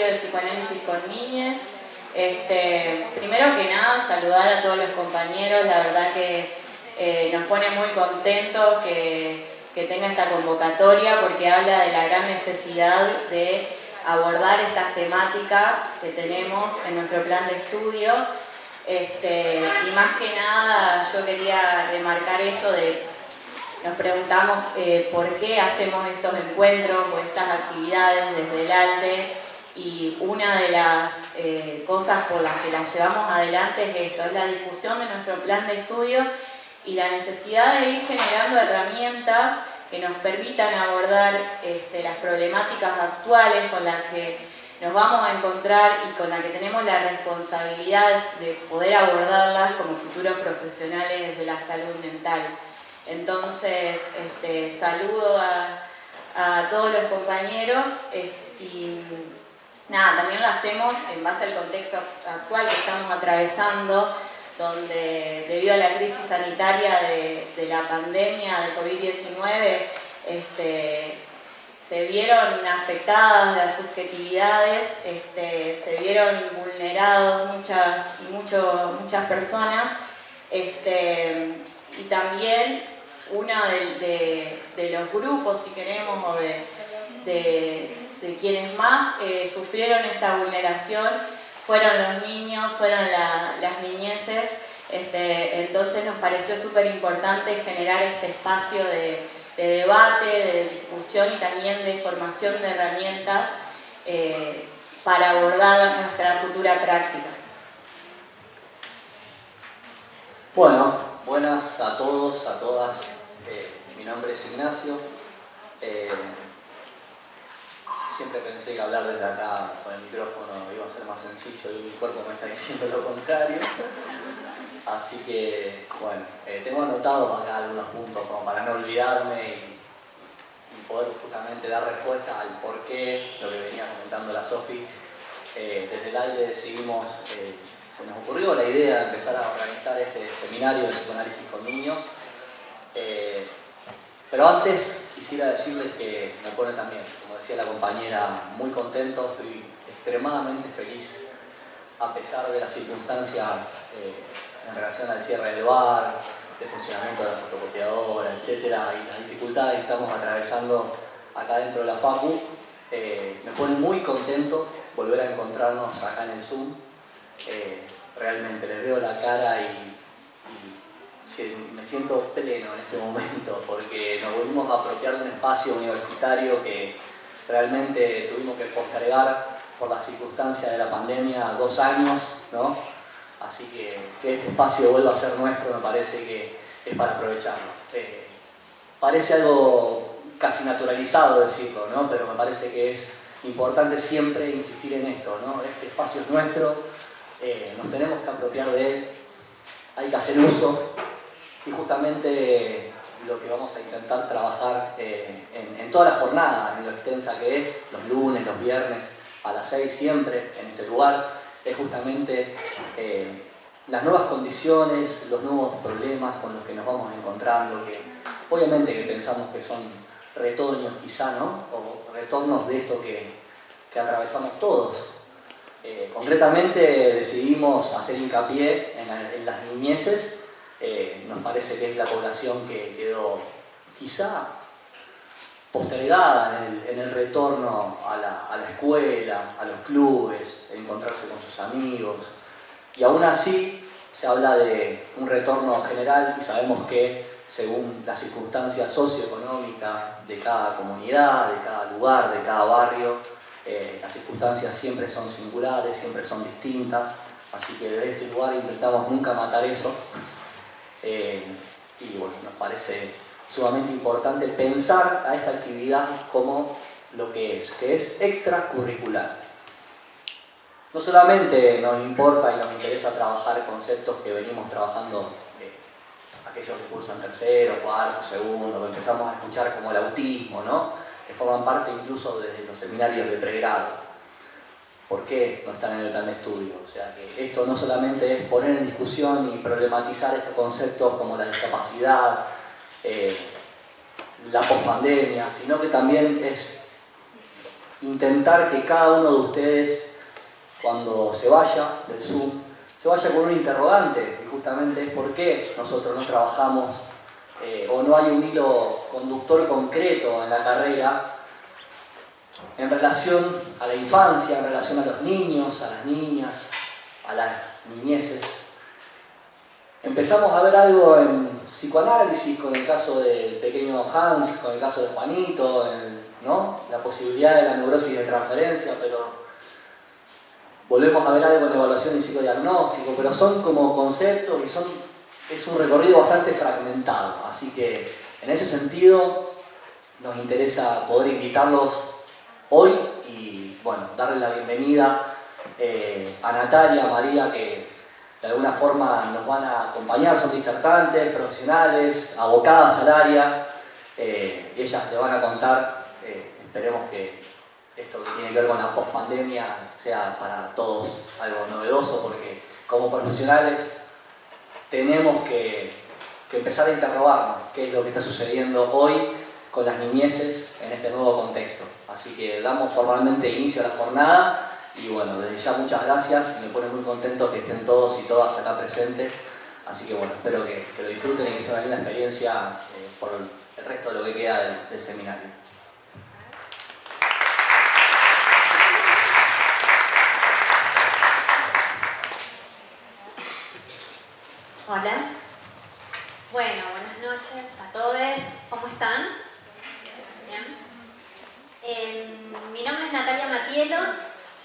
Seminario de Psicoanálisis con Niñes. Primero que nada, saludar a todos los compañeros, la verdad que nos pone muy contentos que tenga esta convocatoria porque habla de la gran necesidad de abordar estas temáticas que tenemos en nuestro plan de estudio. Y más que nada yo quería remarcar eso de, nos preguntamos por qué hacemos estos encuentros o estas actividades desde el ALDE, y una de las cosas por las que las llevamos adelante es esto, es la discusión de nuestro plan de estudio y la necesidad de ir generando herramientas que nos permitan abordar las problemáticas actuales con las que nos vamos a encontrar y con las que tenemos la responsabilidad de poder abordarlas como futuros profesionales de la salud mental. Entonces, saludo a todos los compañeros y nada, también lo hacemos en base al contexto actual que estamos atravesando, donde debido a la crisis sanitaria de la pandemia de COVID-19, se vieron afectadas las subjetividades, se vieron vulnerados muchas personas, y también uno de los grupos, si queremos, o de quienes más sufrieron esta vulneración fueron los niños, fueron las niñeces. Entonces nos pareció súper importante generar este espacio de debate, de discusión y también de formación de herramientas para abordar nuestra futura práctica. Bueno, buenas a todos, a todas. Mi nombre es Ignacio. Siempre pensé que hablar desde acá con el micrófono iba a ser más sencillo y mi cuerpo me está diciendo lo contrario. Así que, bueno, tengo anotados acá algunos puntos como para no olvidarme y poder justamente dar respuesta al porqué, lo que venía comentando la Sofi. Desde el ALDE decidimos, se nos ocurrió la idea de empezar a organizar este seminario de psicoanálisis con niños. Pero antes quisiera decirles que me pone también, como decía la compañera, muy contento, estoy extremadamente feliz a pesar de las circunstancias en relación al cierre del bar, de funcionamiento de la fotocopiadora, etcétera, y las dificultades que estamos atravesando acá dentro de la Facu. Me pone muy contento volver a encontrarnos acá en el Zoom. Realmente les veo la cara y me siento pleno en este momento porque nos volvimos a apropiar de un espacio universitario que realmente tuvimos que postergar por las circunstancias de la pandemia 2 años, ¿no? Así que este espacio vuelva a ser nuestro, me parece que es para aprovecharlo. Parece algo casi naturalizado decirlo, ¿no? Pero me parece que es importante siempre insistir en esto, ¿no? Este espacio es nuestro, nos tenemos que apropiar de él, hay que hacer uso. Y justamente lo que vamos a intentar trabajar en toda la jornada, en lo extensa que es, los lunes, los viernes, a las 6 siempre, en este lugar, es justamente las nuevas condiciones, los nuevos problemas con los que nos vamos encontrando, que obviamente que pensamos que son retoños quizá, ¿no? O retornos de esto que atravesamos todos. Concretamente decidimos hacer hincapié en las niñeces. Nos parece que es la población que quedó quizá postergada en el retorno a la escuela, a los clubes, encontrarse con sus amigos, y aún así se habla de un retorno general y sabemos que según las circunstancias socioeconómicas de cada comunidad, de cada lugar, de cada barrio, las circunstancias siempre son singulares, siempre son distintas, así que desde este lugar intentamos nunca matar eso. Y bueno, nos parece sumamente importante pensar a esta actividad como lo que es extracurricular. No solamente nos importa y nos interesa trabajar conceptos que venimos trabajando, aquellos que cursan tercero, cuarto, segundo, que empezamos a escuchar como el autismo, ¿no? Que forman parte incluso desde los seminarios de pregrado. ¿Por qué no están en el plan de estudio? O sea, que esto no solamente es poner en discusión y problematizar estos conceptos como la discapacidad, la pospandemia, sino que también es intentar que cada uno de ustedes, cuando se vaya del Zoom, se vaya con un interrogante, y justamente es por qué nosotros no trabajamos o no hay un hilo conductor concreto en la carrera en relación a la infancia, en relación a los niños, a las niñas, a las niñeces. Empezamos a ver algo en psicoanálisis con el caso del pequeño Hans, con el caso de Juanito, ¿no? La posibilidad de la neurosis de transferencia, pero volvemos a ver algo en evaluación y psicodiagnóstico, pero son como conceptos y es un recorrido bastante fragmentado. Así que en ese sentido nos interesa poder invitarlos hoy y bueno, darle la bienvenida a Natalia, a María, que de alguna forma nos van a acompañar, son disertantes, profesionales, abocadas al área, y ellas le van a contar, esperemos que esto que tiene que ver con la pospandemia sea para todos algo novedoso, porque como profesionales tenemos que empezar a interrogarnos qué es lo que está sucediendo hoy con las niñeces en este nuevo contexto. Así que damos formalmente inicio a la jornada y bueno, desde ya muchas gracias y me pone muy contento que estén todos y todas acá presentes. Así que bueno, espero que lo disfruten y que sea una linda experiencia por el resto de lo que queda del seminario. Hola. Bueno, buenas noches a todos. ¿Cómo están? Bien. Mi nombre es Natalia Matielo.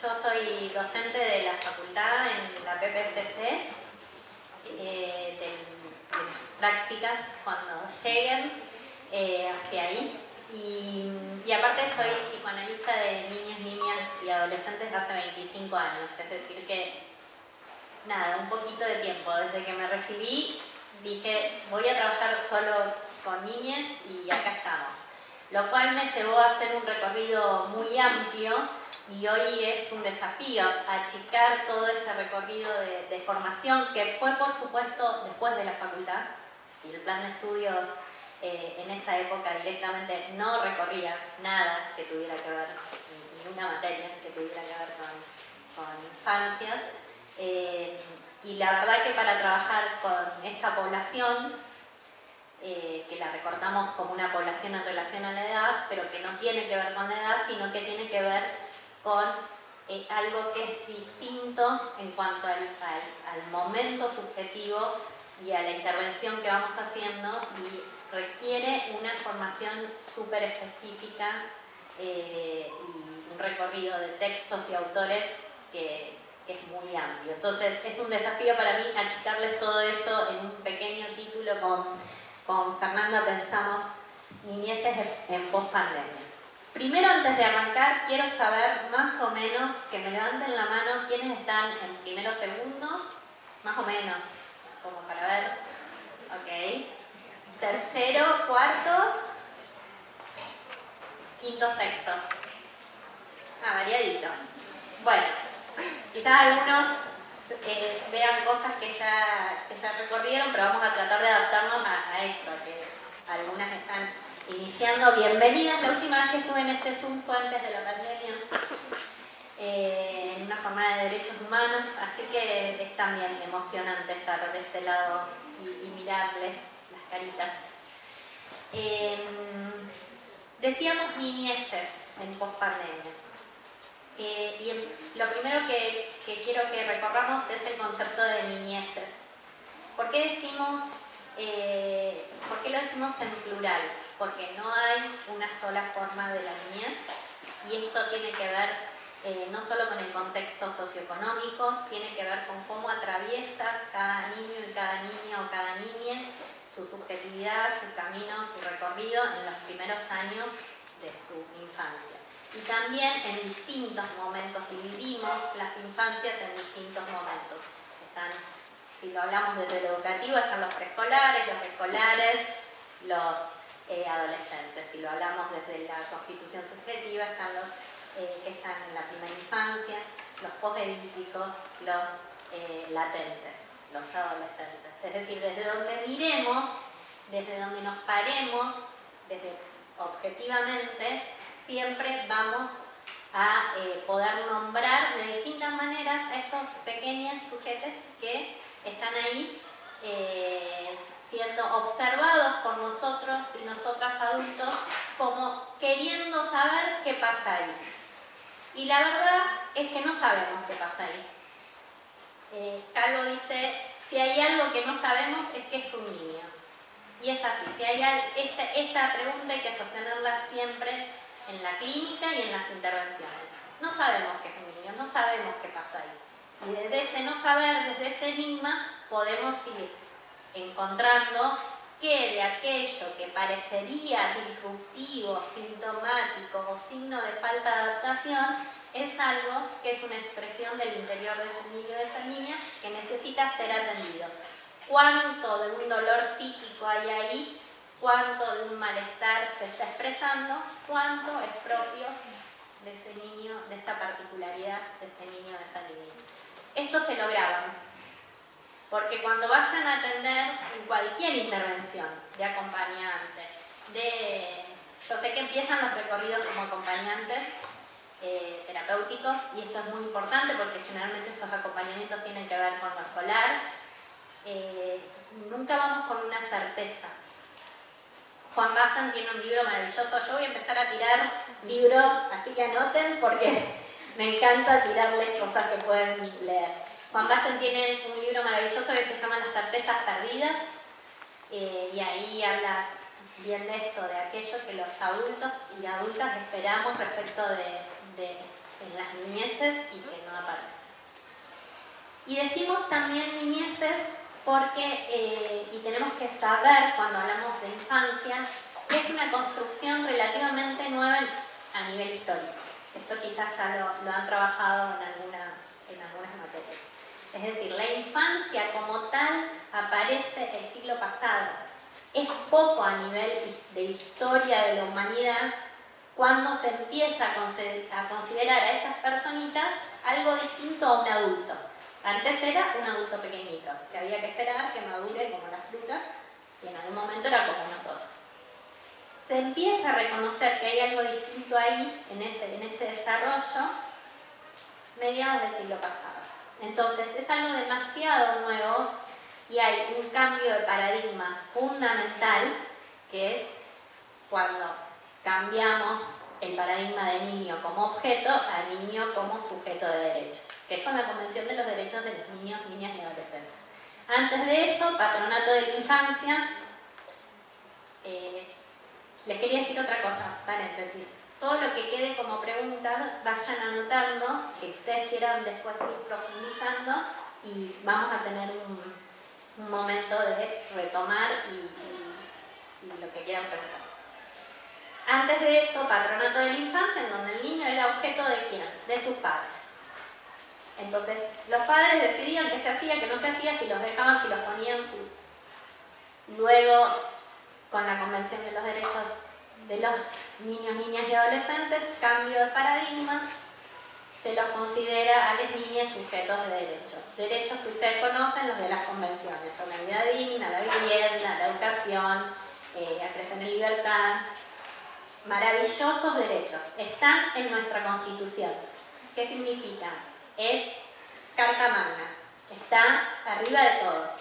Yo soy docente de la facultad en la PPCC, de las prácticas cuando lleguen hacia ahí. Y aparte soy psicoanalista de niños, niñas y adolescentes hace 25 años. Es decir que nada, un poquito de tiempo. Desde que me recibí dije, voy a trabajar solo con niñas y acá estamos. Lo cual me llevó a hacer un recorrido muy amplio y hoy es un desafío achicar todo ese recorrido de formación que fue, por supuesto, después de la facultad. Y el plan de estudios en esa época directamente no recorría nada que tuviera que ver, ninguna materia que tuviera que ver con infancias. Y la verdad que para trabajar con esta población, que la recortamos como una población en relación a la edad, pero que no tiene que ver con la edad, sino que tiene que ver con algo que es distinto en cuanto al momento subjetivo y a la intervención que vamos haciendo, y requiere una formación súper específica y un recorrido de textos y autores que es muy amplio. Entonces es un desafío para mí achicarles todo eso en un pequeño título. Con Fernanda pensamos niñeces en pospandemia. Primero, antes de arrancar, quiero saber más o menos, que me levanten la mano quiénes están en primero o segundo, más o menos, como para ver. Ok. Tercero, cuarto, quinto, sexto. Variadito. Bueno, quizás algunos vean cosas que ya recorrieron, pero vamos a tratar de adaptarnos a esto, que algunas están iniciando. Bienvenidas. La última vez que estuve en este Zoom fue antes de la pandemia, en una jornada de derechos humanos, así que es también emocionante estar de este lado y mirarles las caritas. Decíamos niñeces en pospandemia. Y lo primero que quiero que recorramos es el concepto de niñeces. ¿Por qué lo decimos en plural? Porque no hay una sola forma de la niñez, y esto tiene que ver no solo con el contexto socioeconómico, tiene que ver con cómo atraviesa cada niño y cada niña o cada niña su subjetividad, su camino, su recorrido en los primeros años de su infancia. Y también en distintos momentos, dividimos las infancias en distintos momentos. Si lo hablamos desde lo educativo, están los preescolares, los adolescentes. Si lo hablamos desde la constitución subjetiva, están los que están en la primera infancia, los posdidípticos, los latentes, los adolescentes. Es decir, desde donde miremos, desde donde nos paremos, desde objetivamente, siempre vamos a poder nombrar de distintas maneras a estos pequeños sujetos que están ahí siendo observados por nosotros y nosotras adultos como queriendo saber qué pasa ahí. Y la verdad es que no sabemos qué pasa ahí. Calvo dice, si hay algo que no sabemos es que es un niño. Y es así, si hay esta pregunta hay que sostenerla siempre en la clínica y en las intervenciones. No sabemos qué es un niño, no sabemos qué pasa ahí. Y desde ese no saber, desde ese enigma, podemos ir encontrando que de aquello que parecería disruptivo, sintomático o signo de falta de adaptación, es algo que es una expresión del interior de ese niño o de esa niña que necesita ser atendido. ¿Cuánto de un dolor psíquico hay ahí? ¿Cuánto de un malestar se está expresando? ¿Cuánto es propio de ese niño, de esa particularidad de ese niño o de esa niña? Esto se lo graban, porque cuando vayan a atender en cualquier intervención de acompañante, yo sé que empiezan los recorridos como acompañantes terapéuticos, y esto es muy importante porque generalmente esos acompañamientos tienen que ver con lo escolar. Nunca vamos con una certeza. Juan Bazan tiene un libro maravilloso. Yo voy a empezar a tirar libros, así que anoten porque me encanta tirarles cosas que pueden leer. Juan Bazan tiene un libro maravilloso que se llama Las certezas perdidas, y ahí habla bien de esto, de aquello que los adultos y adultas esperamos respecto en las niñeces y que no aparece. Y decimos también niñeces porque, y tenemos que saber cuando hablamos de infancia, que es una construcción relativamente nueva a nivel histórico. Esto quizás ya lo han trabajado en algunas materias. Es decir, la infancia como tal aparece el siglo pasado. Es poco a nivel de historia de la humanidad cuando se empieza a considerar a esas personitas algo distinto a un adulto. Antes era un adulto pequeñito, que había que esperar que madure como la fruta, y en algún momento era como nosotros. Se empieza a reconocer que hay algo distinto ahí, en ese desarrollo, mediados del siglo pasado. Entonces, es algo demasiado nuevo y hay un cambio de paradigma fundamental, que es cuando cambiamos el paradigma de niño como objeto a niño como sujeto de derechos, que es con la Convención de los Derechos de los Niños, Niñas y Adolescentes. Antes de eso, Patronato de la Infancia. Les quería decir otra cosa, paréntesis. Todo lo que quede como pregunta, vayan anotando, que ustedes quieran después ir profundizando, y vamos a tener un momento de retomar y lo que quieran preguntar. Antes de eso, Patronato de la Infancia, en donde el niño era objeto de ¿quién? De sus padres. Entonces, los padres decidían qué se hacía, qué no se hacía, si los dejaban, si los ponían, si... Luego, con la Convención de los Derechos de los Niños, Niñas y Adolescentes, cambio de paradigma, se los considera a las niñas sujetos de derechos. Derechos que ustedes conocen, los de las convenciones: a la vida digna, a la vivienda, a la educación, a crecer en libertad. Maravillosos derechos. Están en nuestra Constitución. ¿Qué significa? Es carta magna. Está arriba de todo.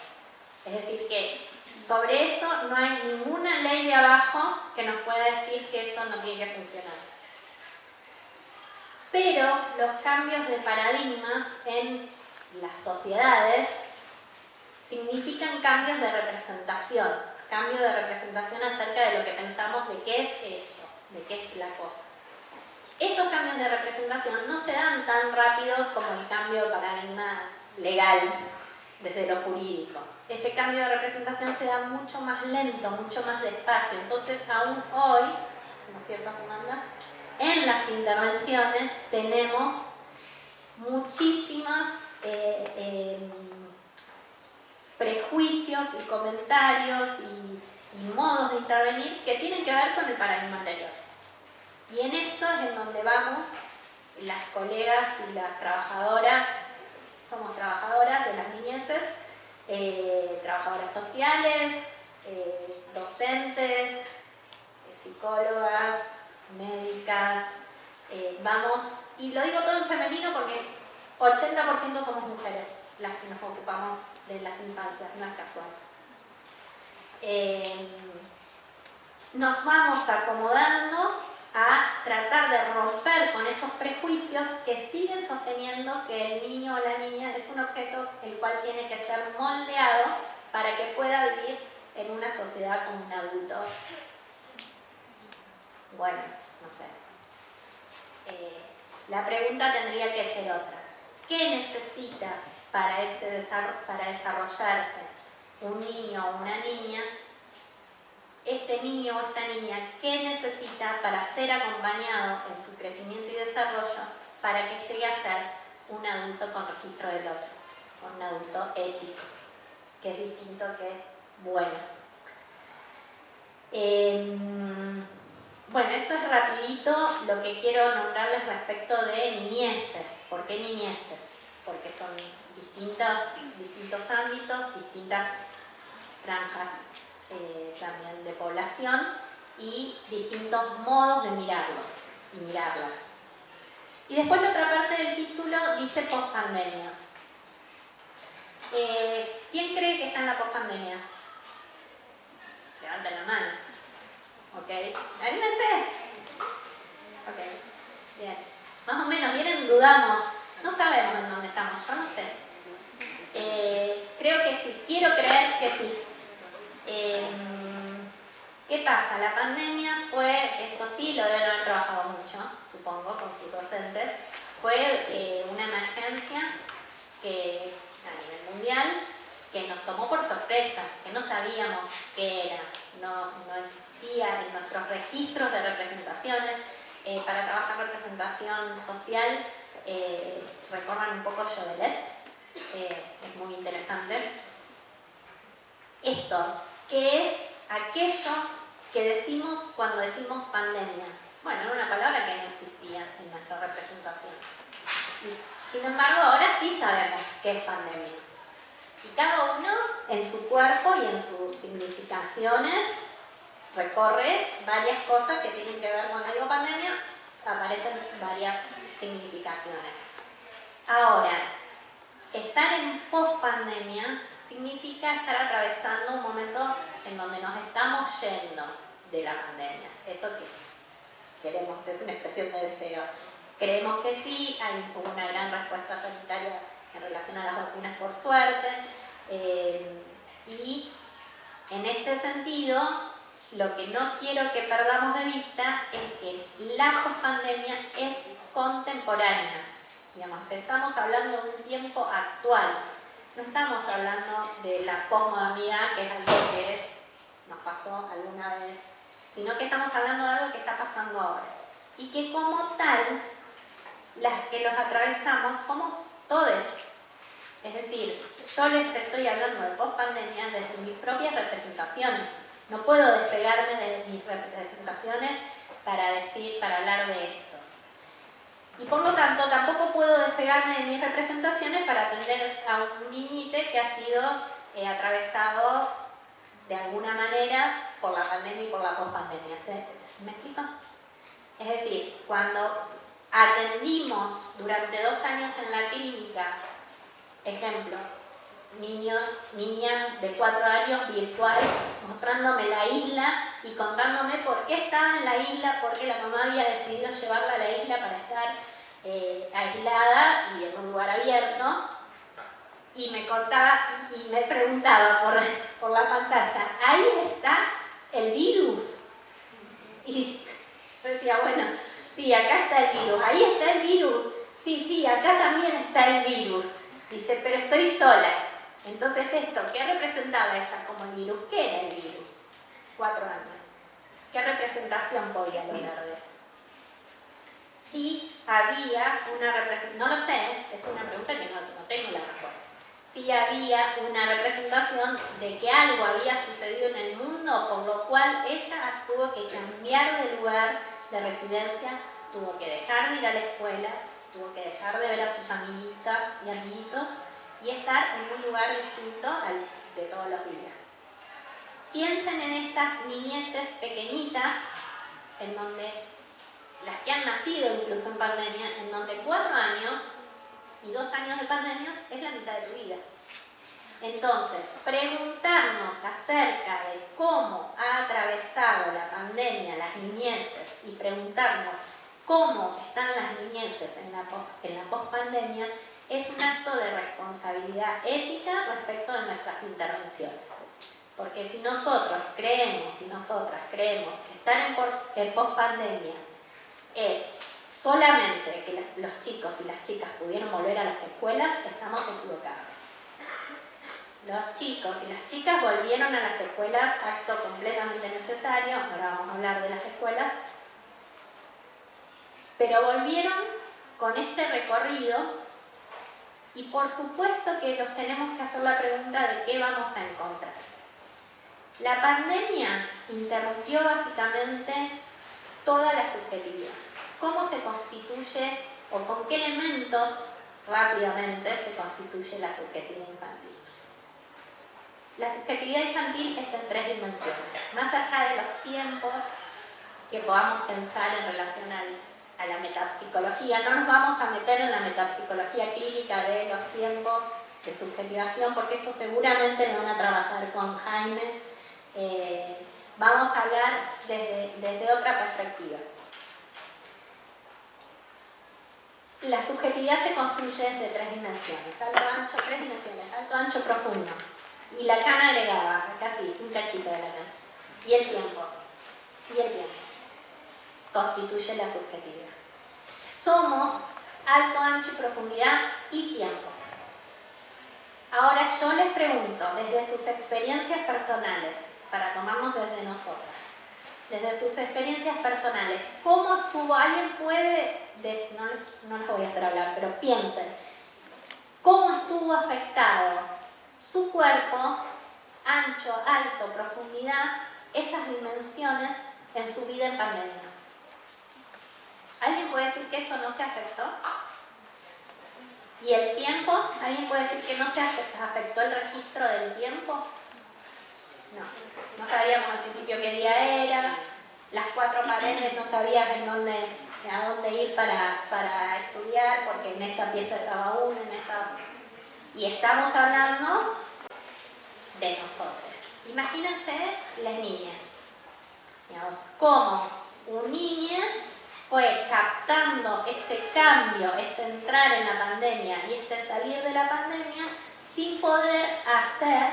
Es decir, que sobre eso no hay ninguna ley de abajo que nos pueda decir que eso no tiene que funcionar. Pero los cambios de paradigmas en las sociedades significan cambios de representación. Cambio de representación acerca de lo que pensamos de qué es eso, de qué es la cosa. Esos cambios de representación no se dan tan rápido como el cambio de paradigma legal desde lo jurídico. Ese cambio de representación se da mucho más lento, mucho más despacio. Entonces, aún hoy, ¿no es cierto, Fernanda?, en las intervenciones tenemos muchísimas prejuicios y comentarios y modos de intervenir que tienen que ver con el paradigma anterior. Y en esto es en donde vamos las colegas y las trabajadoras, somos trabajadoras de las niñeces, trabajadoras sociales, docentes, psicólogas, médicas, vamos, y lo digo todo en femenino porque 80% somos mujeres las que nos ocupamos de las infancias, no es casual. Nos vamos acomodando a tratar de romper con esos prejuicios que siguen sosteniendo que el niño o la niña es un objeto el cual tiene que ser moldeado para que pueda vivir en una sociedad como un adulto. Bueno, no sé. La pregunta tendría que ser otra. ¿Qué necesita para desarrollarse un niño o una niña? Este niño o esta niña, ¿qué necesita para ser acompañado en su crecimiento y desarrollo para que llegue a ser un adulto con registro del otro, un adulto ético, que es distinto que bueno? Bueno, eso es rapidito lo que quiero nombrarles respecto de niñeces. ¿Por qué niñeces? Porque son distintos ámbitos, distintas franjas también de población y distintos modos de mirarlos y mirarlas. Y después la otra parte del título dice pospandemia. ¿Quién cree que está en la pospandemia? Levanta la mano. Ok, anímense. Ok, bien. Más o menos, vienen, dudamos. No sabemos en dónde estamos, yo no sé. Creo que sí, quiero creer que sí. ¿Qué pasa? La pandemia fue, esto sí lo deben haber trabajado mucho, supongo, con sus docentes, fue una emergencia que, a nivel mundial, que nos tomó por sorpresa, que no sabíamos qué era, no existía en nuestros registros de representaciones. Para trabajar representación social, recorran un poco Jodelet, es muy interesante. Esto, ¿qué es aquello que decimos cuando decimos pandemia? Bueno, era una palabra que no existía en nuestra representación. Y, sin embargo, ahora sí sabemos qué es pandemia. Y cada uno, en su cuerpo y en sus significaciones, recorre varias cosas que tienen que ver cuando digo pandemia, aparecen varias significaciones. Ahora, estar en pospandemia significa estar atravesando un momento en donde nos estamos yendo de la pandemia. Eso que queremos, es una expresión de deseo. Creemos que sí, hay una gran respuesta sanitaria en relación a las vacunas por suerte. Y en este sentido, lo que no quiero que perdamos de vista es que la pospandemia es contemporánea. Digamos, estamos hablando de un tiempo actual. No estamos hablando de la posmodernidad, que es algo que nos pasó alguna vez, sino que estamos hablando de algo que está pasando ahora. Y que como tal, las que los atravesamos somos todos. Es decir, yo les estoy hablando de pospandemia desde mis propias representaciones. No puedo despegarme de mis representaciones para hablar de esto. Y por lo tanto, tampoco puedo despegarme de mis representaciones para atender a un niñite que ha sido atravesado de alguna manera por la pandemia y por la pospandemia. ¿Me explico? Es decir, cuando atendimos durante 2 años en la clínica, ejemplo, niña de 4 años virtual, mostrándome la isla y contándome por qué estaba en la isla, por qué la mamá había decidido llevarla a la isla para estar aislada y en un lugar abierto, y me contaba y me preguntaba por la pantalla, ahí está el virus. Y yo decía, bueno, sí, acá está el virus, ahí está el virus, sí, acá también está el virus. Dice, pero estoy sola. Entonces esto, ¿qué representaba ella como el virus? ¿Qué era el virus? 4 años. ¿Qué representación podía lograr de eso? Sí había una representación, no lo sé, es una pregunta que no tengo la respuesta. Sí había una representación de que algo había sucedido en el mundo, por lo cual ella tuvo que cambiar de lugar de residencia, tuvo que dejar de ir a la escuela, tuvo que dejar de ver a sus amiguitas y amiguitos y estar en un lugar distinto al de todos los días. Piensen en estas niñeces pequeñitas en donde las que han nacido incluso en pandemia, en donde 4 años y 2 años de pandemia es la mitad de tu vida. Entonces, preguntarnos acerca de cómo ha atravesado la pandemia las niñeces y preguntarnos cómo están las niñeces en la pospandemia es un acto de responsabilidad ética respecto de nuestras intervenciones. Porque si nosotros creemos y nosotras creemos que estar en pospandemia es solamente que los chicos y las chicas pudieron volver a las escuelas, estamos equivocados. Los chicos y las chicas volvieron a las escuelas, acto completamente necesario, ahora vamos a hablar de las escuelas, pero volvieron con este recorrido y por supuesto que nos tenemos que hacer la pregunta de qué vamos a encontrar. La pandemia interrumpió básicamente toda la subjetividad. ¿Cómo se constituye o con qué elementos rápidamente se constituye la subjetividad infantil? La subjetividad infantil es en 3 dimensiones. Más allá de los tiempos que podamos pensar en relación a la metapsicología, no nos vamos a meter en la metapsicología clínica de los tiempos de subjetivación, porque eso seguramente lo van a trabajar con Jaime. Vamos a hablar desde otra perspectiva. La subjetividad se construye desde 3 dimensiones, alto, ancho, 3 dimensiones, alto, ancho, profundo. Y Lacan agregaba, casi un cachito de Lacan, y el tiempo constituye la subjetividad. Somos alto, ancho y profundidad y tiempo. Ahora yo les pregunto, desde sus experiencias personales, para tomarnos desde nosotras, desde sus experiencias personales, ¿cómo estuvo? Alguien puede decir, no les voy a hacer hablar, pero piensen, ¿cómo estuvo afectado su cuerpo, ancho, alto, profundidad, esas dimensiones en su vida en pandemia? ¿Alguien puede decir que eso no se afectó? ¿Y el tiempo? ¿Alguien puede decir que no se afectó el registro del tiempo? No sabíamos al principio qué día era, las 4 paredes no sabías a dónde ir para estudiar, porque en esta pieza estaba uno, en esta... Y estamos hablando de nosotros. Imagínense las niñas. Digamos, cómo un niño fue captando ese cambio, ese entrar en la pandemia y este salir de la pandemia sin poder hacer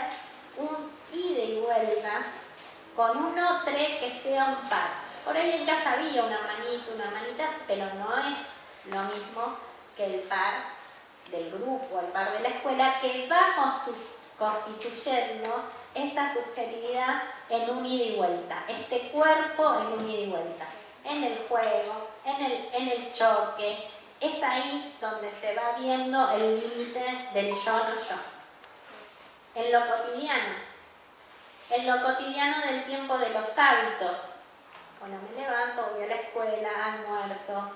un ida y vuelta con un otro que sea un par. Por ahí en casa había un hermanito, una hermanita, pero no es lo mismo que el par del grupo, el par de la escuela, que va constituyendo esa subjetividad en un ida y vuelta, este cuerpo en un ida y vuelta, en el juego, en el choque. Es ahí donde se va viendo el límite del yo no yo. En lo cotidiano del tiempo de los hábitos. Bueno, me levanto, voy a la escuela, almuerzo,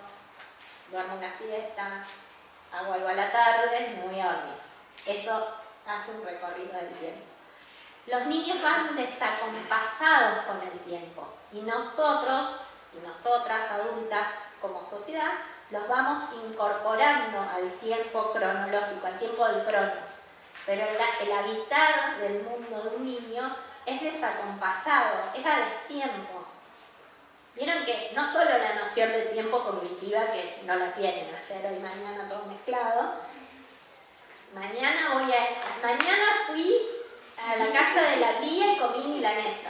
duermo una siesta, hago algo a la tarde, me voy a dormir. Eso hace un recorrido del tiempo. Los niños van desacompasados con el tiempo y nosotros y nosotras adultas como sociedad los vamos incorporando al tiempo cronológico, al tiempo del cronos. Pero el habitar del mundo de un niño es desacompasado, es a destiempo. Vieron que no solo la noción de tiempo cognitiva, que no la tienen ayer, hoy, mañana, todo mezclado. Mañana fui a la casa de la tía y comí milanesa.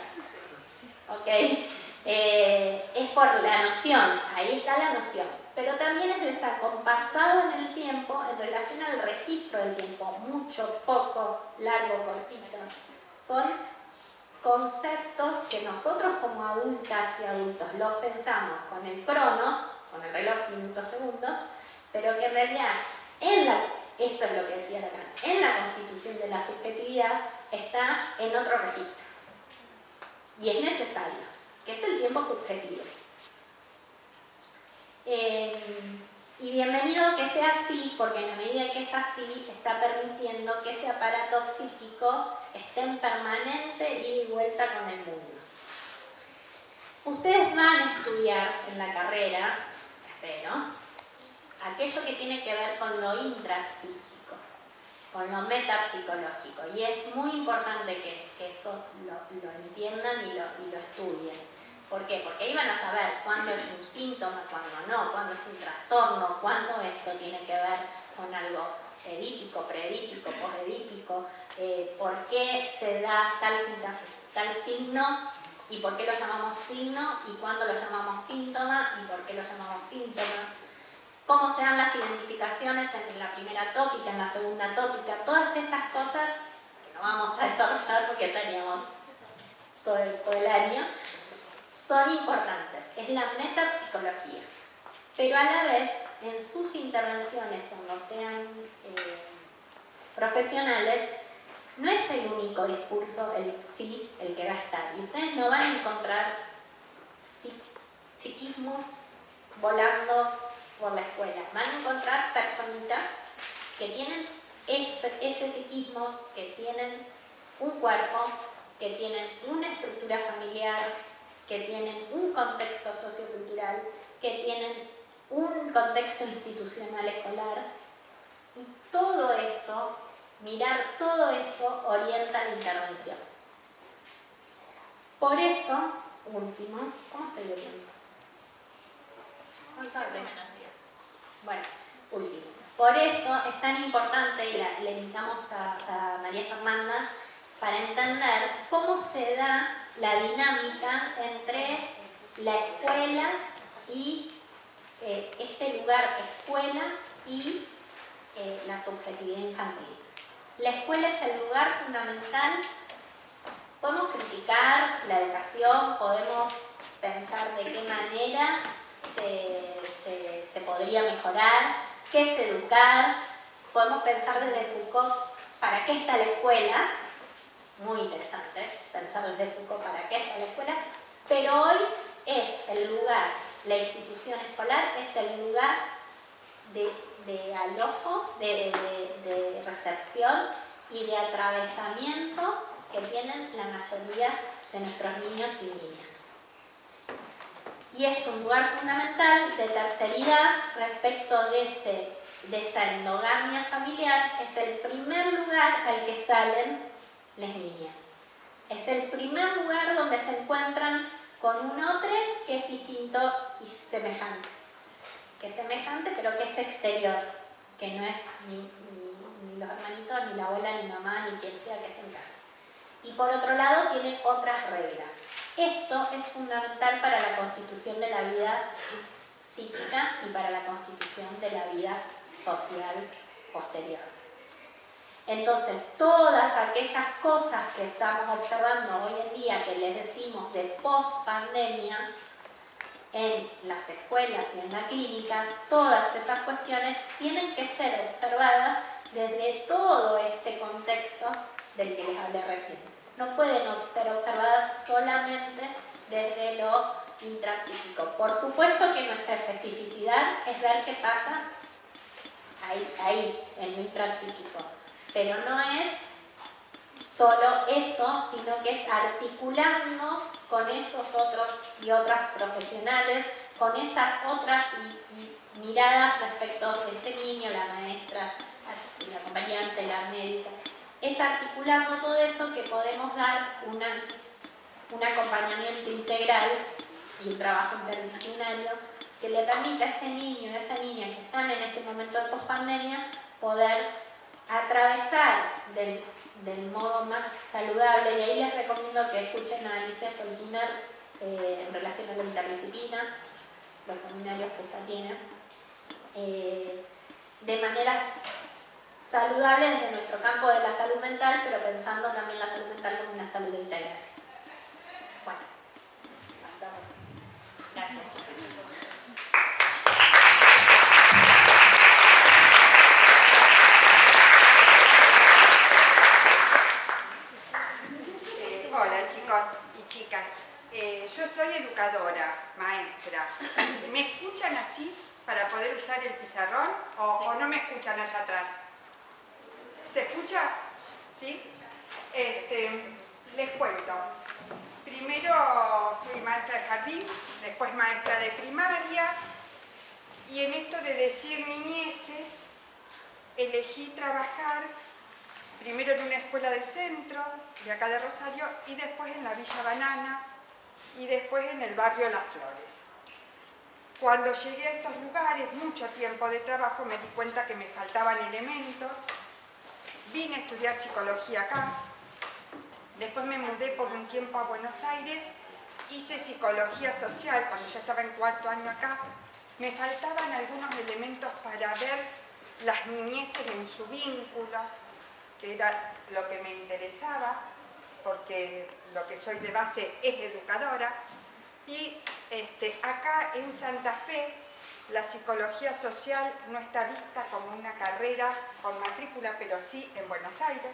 ¿Ok? Es por la noción, ahí está la noción. Pero también es desacompasado en el tiempo en relación al registro del tiempo. Mucho, poco, largo, cortito. Son conceptos que nosotros como adultas y adultos los pensamos con el cronos, con el reloj minutos, segundos, pero que en realidad, esto es lo que decía Lacan, en la constitución de la subjetividad está en otro registro. Y es necesario, que es el tiempo subjetivo. Y bienvenido que sea así, porque en la medida que es así, está permitiendo que ese aparato psíquico esté en permanente ida y vuelta con el mundo. Ustedes van a estudiar en la carrera pero aquello que tiene que ver con lo intrapsíquico, con lo metapsicológico. Y es muy importante que eso lo entiendan y lo estudien. ¿Por qué? Porque ahí van a saber cuándo es un síntoma, cuándo no, cuándo es un trastorno, cuándo esto tiene que ver con algo edípico, preedípico, posedípico, por qué se da tal signo y por qué lo llamamos signo y cuándo lo llamamos síntoma y por qué lo llamamos síntoma. Cómo se dan las identificaciones en la primera tópica, en la segunda tópica, todas estas cosas que no vamos a desarrollar porque estaríamos todo el año, son importantes. Es la metapsicología. Pero a la vez, en sus intervenciones, cuando sean profesionales, no es el único discurso, el que va a estar. Y ustedes no van a encontrar psiquismos volando por la escuela. Van a encontrar personitas que tienen ese psiquismo, que tienen un cuerpo, que tienen una estructura familiar, que tienen un contexto sociocultural, que tienen un contexto institucional escolar. Y todo eso, mirar todo eso, orienta la intervención. Por eso, último, ¿cómo estoy de tiempo? Bueno, último. Por eso es tan importante, y le invitamos a María Fernanda, para entender cómo se da la dinámica entre la escuela y este lugar escuela y la subjetividad infantil. La escuela es el lugar fundamental. Podemos criticar la educación, podemos pensar de qué manera se podría mejorar, qué es educar, podemos pensar desde Foucault para qué está la escuela, muy interesante pensar desde Foucault para qué está la escuela, pero hoy es el lugar, la institución escolar es el lugar de alojo, de recepción y de atravesamiento que tienen la mayoría de nuestros niños y niñas. Y es un lugar fundamental de terceridad respecto de esa endogamia familiar. Es el primer lugar al que salen las niñas. Es el primer lugar donde se encuentran con un otro que es distinto y semejante. Que es semejante pero que es exterior, que no es ni los hermanitos, ni la abuela, ni mamá, ni quien sea que esté en casa. Y por otro lado tiene otras reglas. Esto es fundamental para la constitución de la vida psíquica y para la constitución de la vida social posterior. Entonces, todas aquellas cosas que estamos observando hoy en día, que les decimos de post-pandemia, en las escuelas y en la clínica, todas esas cuestiones tienen que ser observadas desde todo este contexto del que les hablé recién. No pueden ser observadas solamente desde lo intrapsíquico. Por supuesto que nuestra especificidad es ver qué pasa ahí en lo intrapsíquico, pero no es solo eso, sino que es articulando con esos otros y otras profesionales, con esas otras miradas respecto de este niño, la maestra, la acompañante, la médica. Es articulando todo eso que podemos dar un acompañamiento integral y un trabajo interdisciplinario que le permita a ese niño y a esa niña que están en este momento de pospandemia poder atravesar del modo más saludable. Y ahí les recomiendo que escuchen a Alicia Stolkiner en relación a la interdisciplina, los seminarios que ella tiene, de maneras saludable desde nuestro campo de la salud mental, pero pensando también la salud mental como una salud integral. Bueno, hasta ahora. Gracias, chicos. Hola chicos y chicas, yo soy educadora, maestra. ¿Me escuchan así para poder usar el pizarrón o no me escuchan allá atrás? ¿Se escucha? ¿Sí? Les cuento. Primero fui maestra de jardín, después maestra de primaria Y en esto de decir niñeces, elegí trabajar primero en una escuela de centro, de acá de Rosario, y después en la Villa Banana, y después en el barrio Las Flores. Cuando llegué a estos lugares, mucho tiempo de trabajo, me di cuenta que me faltaban elementos. Vine a estudiar psicología acá, después me mudé por un tiempo a Buenos Aires, hice psicología social cuando ya estaba en cuarto año acá. Me faltaban algunos elementos para ver las niñeces en su vínculo, que era lo que me interesaba, porque lo que soy de base es educadora. Y acá en Santa Fe, la psicología social no está vista como una carrera con matrícula, pero sí en Buenos Aires.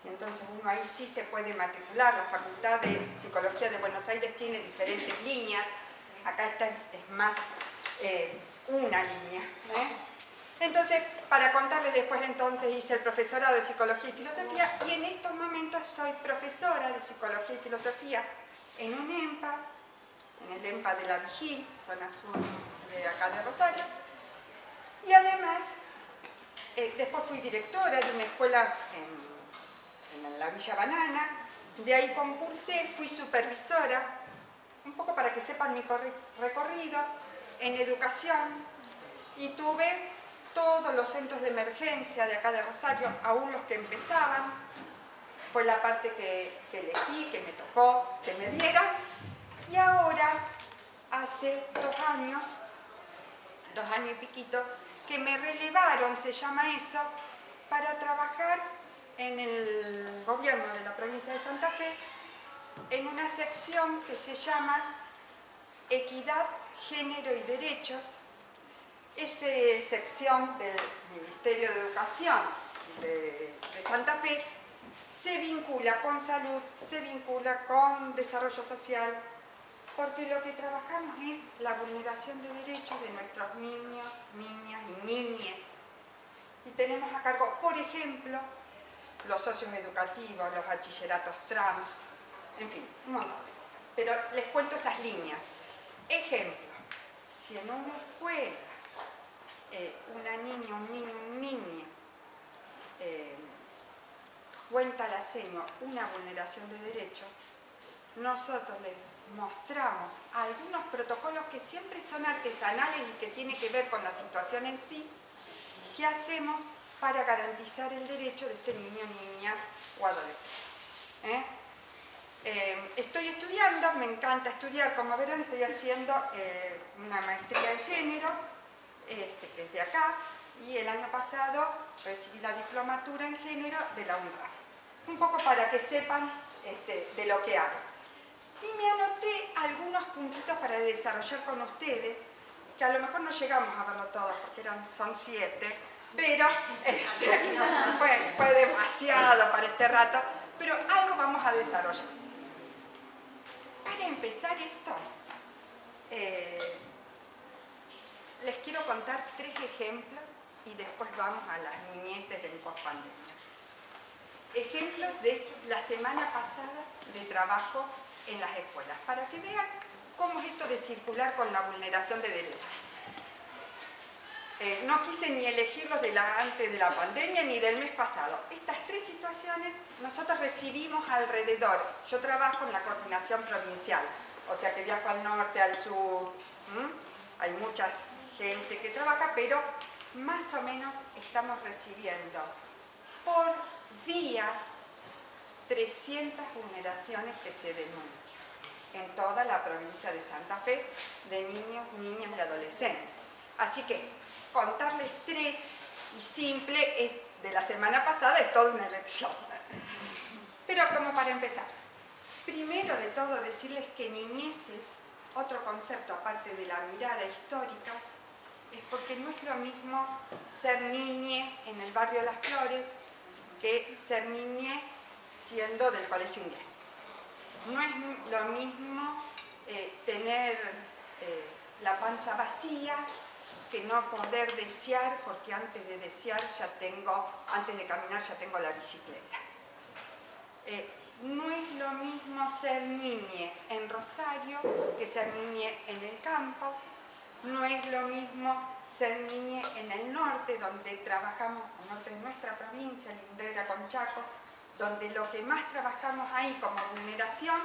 Entonces uno ahí sí se puede matricular. La Facultad de Psicología de Buenos Aires tiene diferentes líneas. Acá esta es más una línea. Entonces, para contarles, después entonces hice el profesorado de Psicología y Filosofía, y en estos momentos soy profesora de Psicología y Filosofía en un EMPA, en el EMPA de la Vigil, zona sur de acá de Rosario. Y además, después fui directora de una escuela en la Villa Banana, de ahí concursé, fui supervisora, un poco para que sepan mi recorrido, en educación, y tuve todos los centros de emergencia de acá de Rosario, aún los que empezaban. Fue la parte que elegí, que me tocó, que me dieron. Y ahora, hace 2 años y piquito, que me relevaron, se llama eso, para trabajar en el gobierno de la provincia de Santa Fe, en una sección que se llama Equidad, Género y Derechos. Esa sección del Ministerio de Educación de Santa Fe se vincula con salud, se vincula con desarrollo social, porque lo que trabajamos es la vulneración de derechos de nuestros niños, niñas y niñes. Y tenemos a cargo, por ejemplo, los socios educativos, los bachilleratos trans, en fin, un montón de cosas. Pero les cuento esas líneas. Ejemplo, si en una escuela una niña, un niño, un niño cuenta la seño una vulneración de derechos, nosotros les mostramos algunos protocolos que siempre son artesanales y que tienen que ver con la situación en sí, que hacemos para garantizar el derecho de este niño, niña o adolescente. Estoy estudiando, me encanta estudiar, como verán estoy haciendo una maestría en género, que es de acá, y el año pasado recibí la diplomatura en género de la UNRWA. Un poco para que sepan de lo que hago. Y me anoté algunos puntitos para desarrollar con ustedes, que a lo mejor no llegamos a verlo todos, porque son 7, pero fue demasiado para este rato, pero algo vamos a desarrollar. Para empezar esto, les quiero contar 3 ejemplos y después vamos a las niñeces en pospandemia. Ejemplos de la semana pasada de trabajo en las escuelas, para que vean cómo es esto de circular con la vulneración de derechos. No quise ni elegirlos antes de la pandemia ni del mes pasado. Estas 3 situaciones nosotros recibimos alrededor. Yo trabajo en la coordinación provincial, o sea que viajo al norte, al sur. Hay mucha gente que trabaja, pero más o menos estamos recibiendo por día 300 vulneraciones que se denuncian en toda la provincia de Santa Fe de niños, niñas y adolescentes. Así que contarles 3 y simple de la semana pasada es toda una lección. Pero como para empezar, primero de todo decirles que niñeces, otro concepto aparte de la mirada histórica, es porque no es lo mismo ser niñe en el barrio Las Flores que ser niñe siendo del colegio inglés. No es lo mismo tener la panza vacía que no poder desear, porque antes de desear antes de caminar ya tengo la bicicleta. No es lo mismo ser niñe en Rosario que ser niñe en el campo. No es lo mismo ser niñe en el norte, donde trabajamos, el norte de nuestra provincia, lindera con Chaco, donde lo que más trabajamos ahí como vulneración,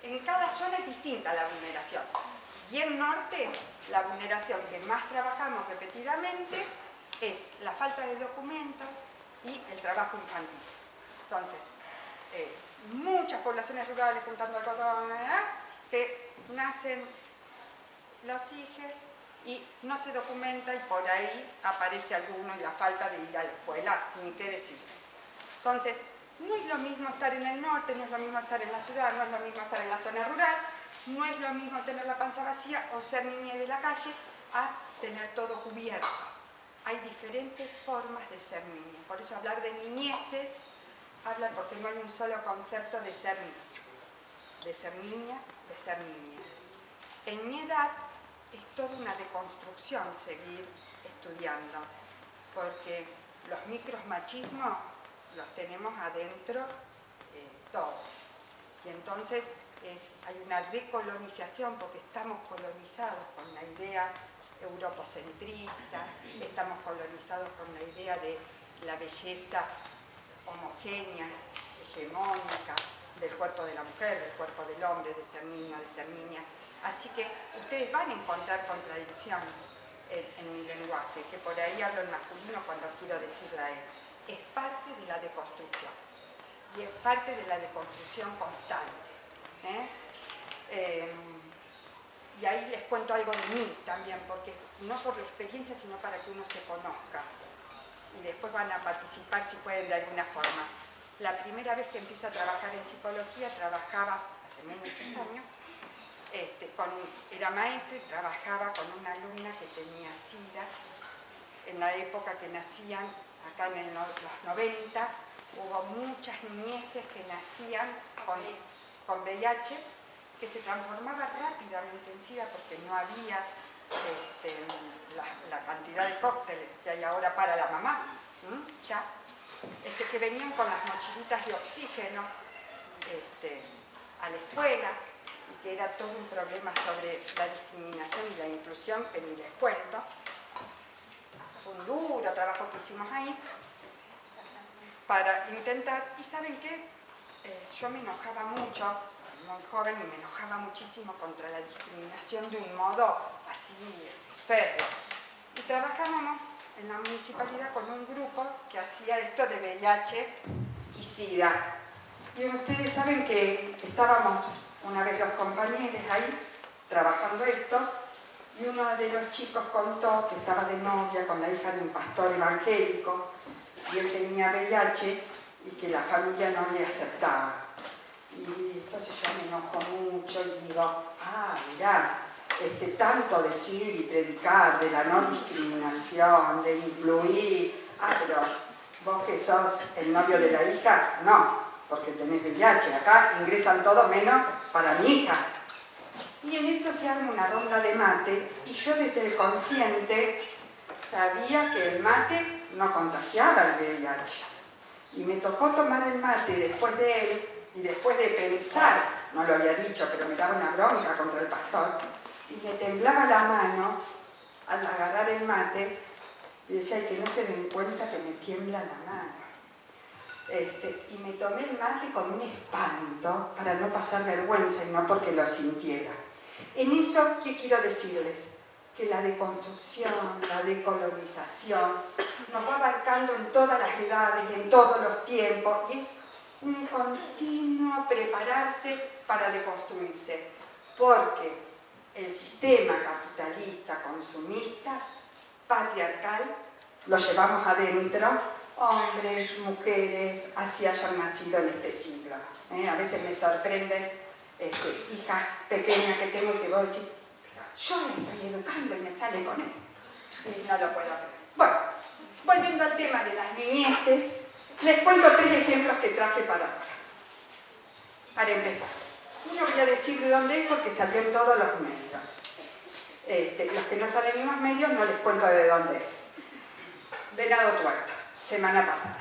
en cada zona es distinta la vulneración. Y en norte, la vulneración que más trabajamos repetidamente es la falta de documentos y el trabajo infantil. Entonces, muchas poblaciones rurales juntando algodón, que nacen los hijos y no se documenta y por ahí aparece alguno y la falta de ir a la escuela, ni qué decir. Entonces, no es lo mismo estar en el norte, no es lo mismo estar en la ciudad, no es lo mismo estar en la zona rural, no es lo mismo tener la panza vacía o ser niña de la calle a tener todo cubierto. Hay diferentes formas de ser niña. Por eso hablar de niñeces, habla porque no hay un solo concepto de ser niña. De ser niña, de ser niña. En mi edad es toda una deconstrucción seguir estudiando, porque los micromachismos los tenemos adentro todos. Y entonces hay una decolonización porque estamos colonizados con la idea europocentrista, estamos colonizados con la idea de la belleza homogénea, hegemónica, del cuerpo de la mujer, del cuerpo del hombre, de ser niño, de ser niña. Así que ustedes van a encontrar contradicciones en mi lenguaje, que por ahí hablo en masculino cuando quiero decirle a él. Es parte de la deconstrucción y es parte de la deconstrucción constante. Y ahí les cuento algo de mí también, porque no por la experiencia, sino para que uno se conozca. Y después van a participar si pueden de alguna forma. La primera vez que empiezo a trabajar en psicología, trabajaba hace muchos años, era maestra y trabajaba con una alumna que tenía SIDA. En la época que nacían, acá en los 90, hubo muchas niñeces que nacían con VIH, que se transformaba rápidamente en SIDA porque no había la cantidad de cócteles que hay ahora para la mamá, que venían con las mochilitas de oxígeno a la escuela, y que era todo un problema sobre la discriminación y la inclusión, que ni les cuento. Fue un duro trabajo que hicimos ahí para intentar, y ¿saben qué? Yo me enojaba mucho, muy joven, y me enojaba muchísimo contra la discriminación de un modo así férreo. Y trabajábamos en la municipalidad con un grupo que hacía esto de VIH y SIDA. Y ustedes saben que estábamos una vez los compañeros ahí trabajando esto, y uno de los chicos contó que estaba de novia con la hija de un pastor evangélico y él tenía VIH y que la familia no le aceptaba. Y entonces yo me enojo mucho y digo, mirá, tanto decir y predicar de la no discriminación, de incluir, pero vos que sos el novio de la hija, no, porque tenés VIH, acá ingresan todos menos para mi hija. Y en eso se arma una ronda de mate, y yo desde el consciente sabía que el mate no contagiaba el VIH. Y me tocó tomar el mate después de él, y después de pensar, no lo había dicho, pero me daba una bronca contra el pastor, y me temblaba la mano al agarrar el mate, y decía, ay, que no se den cuenta que me tiembla la mano. Y me tomé el mate con un espanto para no pasar vergüenza y no porque lo sintiera. En eso, ¿qué quiero decirles? Que la deconstrucción, la decolonización nos va abarcando en todas las edades, en todos los tiempos, y es un continuo prepararse para deconstruirse, porque el sistema capitalista, consumista, patriarcal, lo llevamos adentro, hombres, mujeres, así hayan nacido en este siglo. A veces me sorprenden hijas pequeñas que tengo que vos decís, yo la estoy educando y me sale con él. Y no lo puedo creer. Bueno, volviendo al tema de las niñeces, les cuento 3 ejemplos que traje para ahora. Para empezar, uno voy a decir de dónde es porque salió en todos los medios. Los que no salen en los medios no les cuento de dónde es. Venado Tuerto, semana pasada.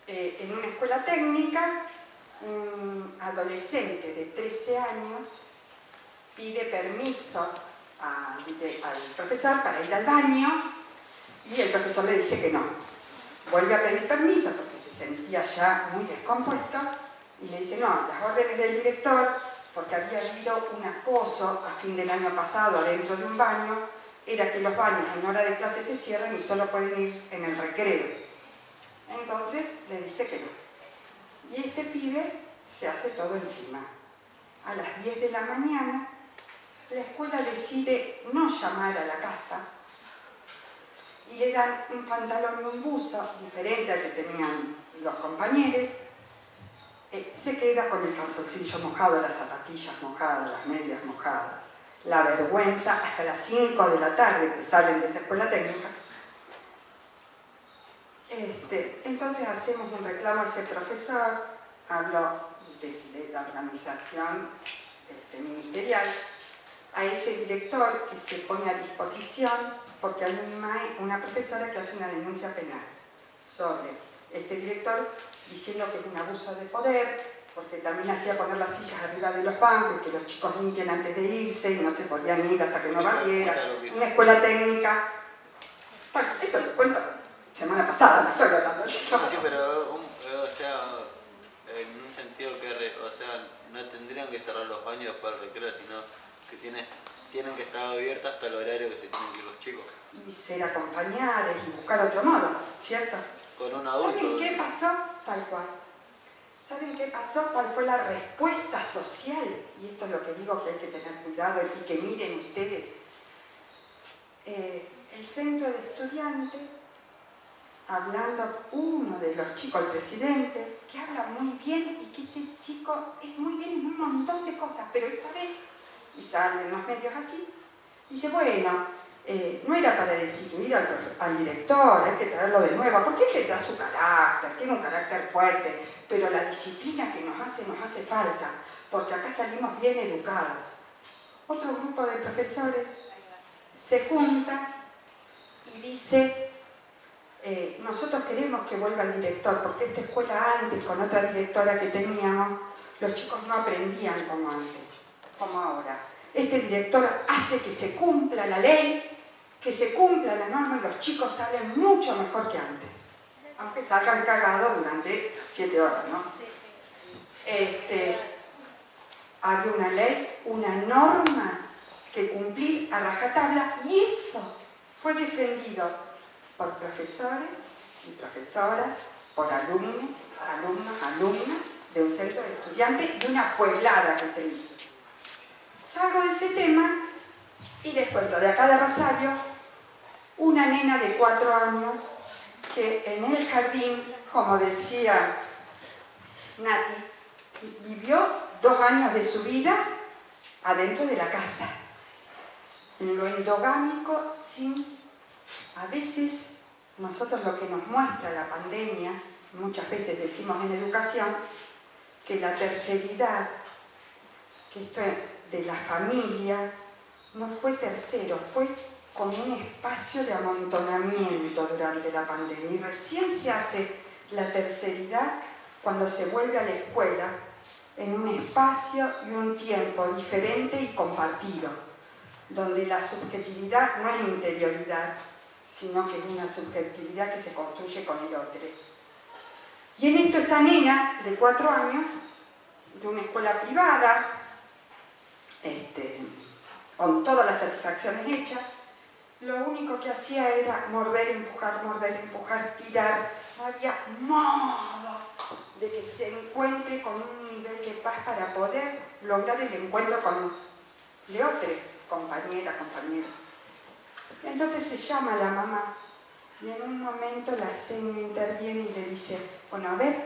En una escuela técnica, un adolescente de 13 años pide permiso al profesor para ir al baño y el profesor le dice que no. Vuelve a pedir permiso porque se sentía ya muy descompuesto y le dice, no, las órdenes del director, porque había habido un acoso a fin del año pasado dentro de un baño, era que los baños en hora de clase se cierran y solo pueden ir en el recreo. Entonces le dice que no. Y este pibe se hace todo encima. A las 10 de la mañana, la escuela decide no llamar a la casa y le dan un pantalón y un buzo diferente al que tenían los compañeros. Se queda con el calzoncillo mojado, las zapatillas mojadas, las medias mojadas. La vergüenza hasta las 5 de la tarde que salen de esa escuela técnica. Entonces hacemos un reclamo a ese profesor, hablo de la organización ministerial, a ese director que se pone a disposición porque hay una profesora que hace una denuncia penal sobre este director diciendo que es un abuso de poder, porque también hacía poner las sillas arriba de los bancos y que los chicos limpien antes de irse y no se podían ir hasta que no barriera. Una escuela técnica. Esto te cuento semana pasada, no estoy hablando de eso. Sí, pero, o sea, en un sentido que, o sea, no tendrían que cerrar los baños para el recreo, sino que tienen que estar abiertas hasta el horario que se tienen que ir los chicos. Y ser acompañadas y buscar otro modo, ¿cierto? Con un adulto. ¿Saben qué pasó? Tal cual. ¿Saben qué pasó? ¿Cuál fue la respuesta social? Y esto es lo que digo que hay que tener cuidado y que miren ustedes. El centro de estudiantes, hablando uno de los chicos, el presidente, que habla muy bien y que este chico es muy bien en un montón de cosas, pero esta vez, y salen los medios así, dice, bueno, no era para destituir al director, hay que traerlo de nuevo, porque él tendrá su carácter, tiene un carácter fuerte, pero la disciplina que nos hace falta, porque acá salimos bien educados. Otro grupo de profesores se junta y dice, nosotros queremos que vuelva el director, porque esta escuela antes, con otra directora que teníamos, los chicos no aprendían como antes, como ahora. Este director hace que se cumpla la ley, que se cumpla la norma y los chicos salen mucho mejor que antes. Aunque salgan cagados durante 7 horas, ¿no? Había una ley, una norma que cumplir a rajatabla y eso fue defendido por profesores y profesoras, por alumnos, alumnas de un centro de estudiantes y una pueblada que se hizo. Salgo de ese tema y les cuento de acá de Rosario una nena de 4 años que en el jardín, como decía Nati, vivió 2 años de su vida adentro de la casa, en lo endogámico, a veces nosotros lo que nos muestra la pandemia, muchas veces decimos en educación, que la terceridad, que esto de la familia, no fue tercero, fue con un espacio de amontonamiento durante la pandemia. Y recién se hace la terceridad cuando se vuelve a la escuela en un espacio y un tiempo diferente y compartido, donde la subjetividad no es interioridad, sino que es una subjetividad que se construye con el otro. Y en esto esta nena de 4 años, de una escuela privada, con todas las satisfacciones hechas, lo único que hacía era morder, empujar, tirar. No había modo de que se encuentre con un nivel de paz para poder lograr el encuentro con Leotre, compañero. Entonces se llama a la mamá y en un momento la señora interviene y le dice, bueno, a ver,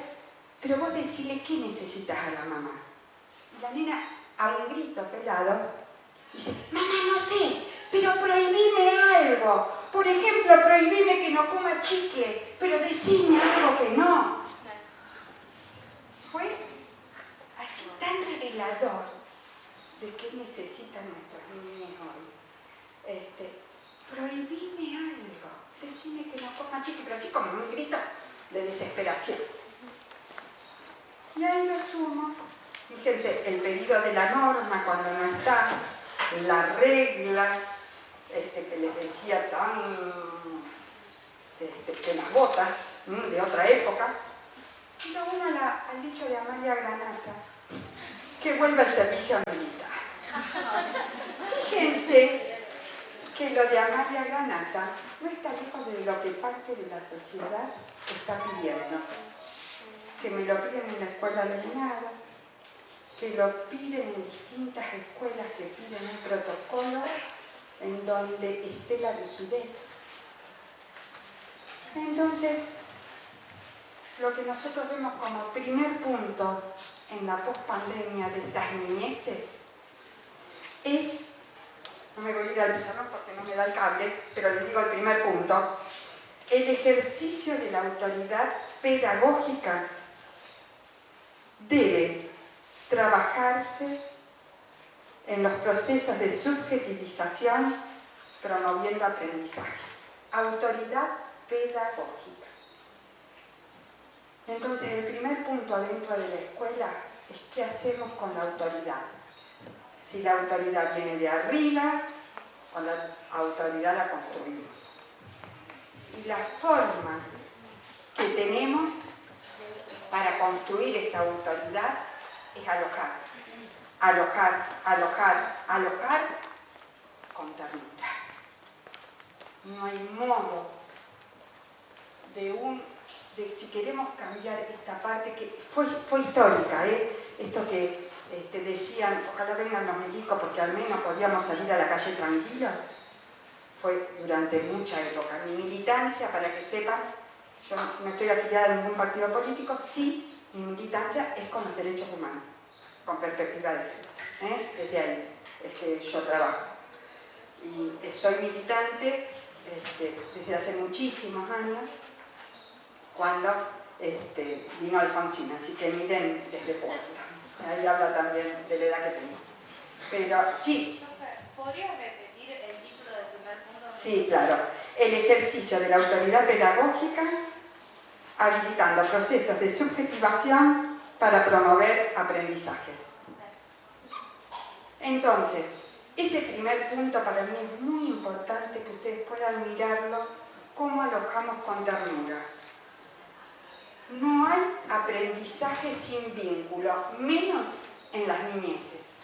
pero vos decile qué necesitas a la mamá. Y la nena, a un grito pelado, dice, mamá, no sé, pero prohibime algo. Por ejemplo, prohibime que no coma chicle, pero decime algo que no. Fue así tan revelador de qué necesitan nuestros niños hoy. Prohibime algo, decime que no coma chicle, pero así como un grito de desesperación. Y ahí lo sumo. Fíjense, el pedido de la norma cuando no está, la regla, que les decía de las botas, de otra época, y lo uno al dicho de Amalia Granata, que vuelva al servicio militar. Fíjense que lo de Amalia Granata no está lejos de lo que parte de la sociedad está pidiendo. Que me lo piden en la escuela de nada, que lo piden en distintas escuelas que piden un protocolo en donde esté la rigidez. Entonces, lo que nosotros vemos como primer punto en la pospandemia de estas niñeces es, no me voy a ir al pizarrón porque no me da el cable, pero les digo el primer punto, el ejercicio de la autoridad pedagógica debe trabajarse en los procesos de subjetivización promoviendo aprendizaje. Autoridad pedagógica. Entonces, el primer punto adentro de la escuela es qué hacemos con la autoridad. Si la autoridad viene de arriba o la autoridad la construimos. Y la forma que tenemos para construir esta autoridad es alojar. Alojar, alojar, alojar con ternura. No hay modo de si queremos cambiar esta parte que fue histórica, esto que decían, ojalá vengan los milicos porque al menos podíamos salir a la calle tranquilos, fue durante mucha época. Mi militancia, para que sepan, yo no estoy afiliada a ningún partido político, sí, mi militancia es con los derechos humanos, con perspectiva de género, desde ahí es que yo trabajo. Y soy militante desde hace muchísimos años, cuando vino Alfonsín, así que miren desde cuándo. Ahí habla también de la edad que tengo. Pero sí. ¿Podrías repetir el título del primer punto? Sí, claro. El ejercicio de la autoridad pedagógica habilitando procesos de subjetivación para promover aprendizajes. Entonces, ese primer punto para mí es muy importante que ustedes puedan mirarlo, cómo alojamos con ternura. No hay aprendizaje sin vínculo, menos en las niñeces.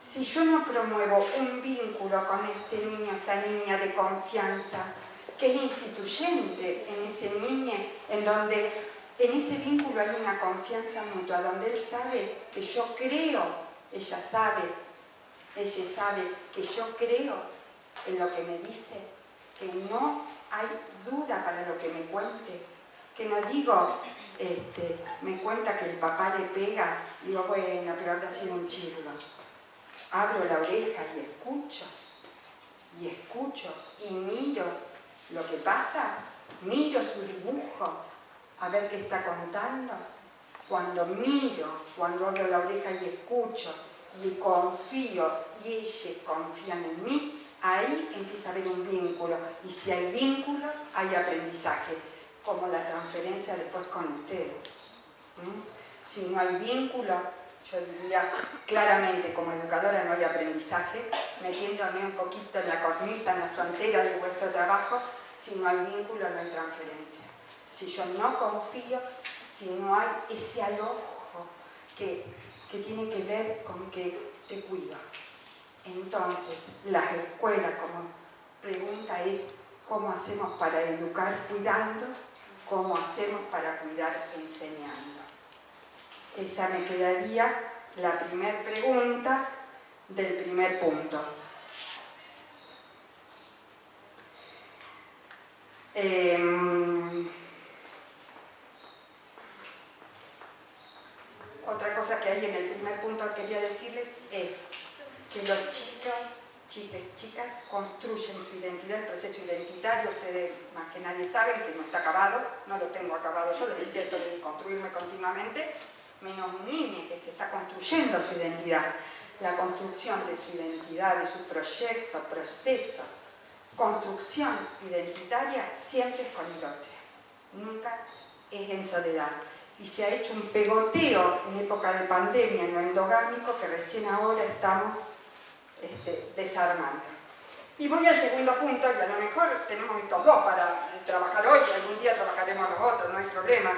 Si yo no promuevo un vínculo con este niño, esta niña de confianza, que es instituyente en ese niño, en donde en ese vínculo hay una confianza mutua, donde él sabe que yo creo, ella sabe que yo creo en lo que me dice, que no hay duda para lo que me cuente, que no digo, me cuenta que el papá le pega, digo, bueno, pero habrá sido un chirlo. Abro la oreja y escucho, y miro lo que pasa, miro su dibujo, a ver qué está contando. Cuando miro, cuando abro la oreja y escucho, y confío, y ellos confían en mí, ahí empieza a haber un vínculo. Y si hay vínculo, hay aprendizaje, como la transferencia después con ustedes. Si no hay vínculo, yo diría claramente, como educadora no hay aprendizaje, metiéndome un poquito en la cornisa, en la frontera de vuestro trabajo, si no hay vínculo no hay transferencia. Si yo no confío, si no hay ese alojo que tiene que ver con que te cuido. Entonces, las escuelas como pregunta es ¿cómo hacemos para educar cuidando? ¿Cómo hacemos para cuidar enseñando? Esa me quedaría la primera pregunta del primer punto. Otra cosa que hay en el primer punto que quería decirles es que los chicas construyen su identidad, el proceso identitario. Ustedes más que nadie saben que no está acabado, no lo tengo acabado yo, desde el cierto de construirme continuamente, menos un niño que se está construyendo su identidad. La construcción de su identidad, de su proyecto, proceso, construcción identitaria siempre es con el otro, nunca es en soledad. Y se ha hecho un pegoteo en época de pandemia en lo endogámico que recién ahora estamos desarmando. Y voy al segundo punto, y a lo mejor tenemos estos dos para trabajar hoy, y algún día trabajaremos los otros, no hay problema.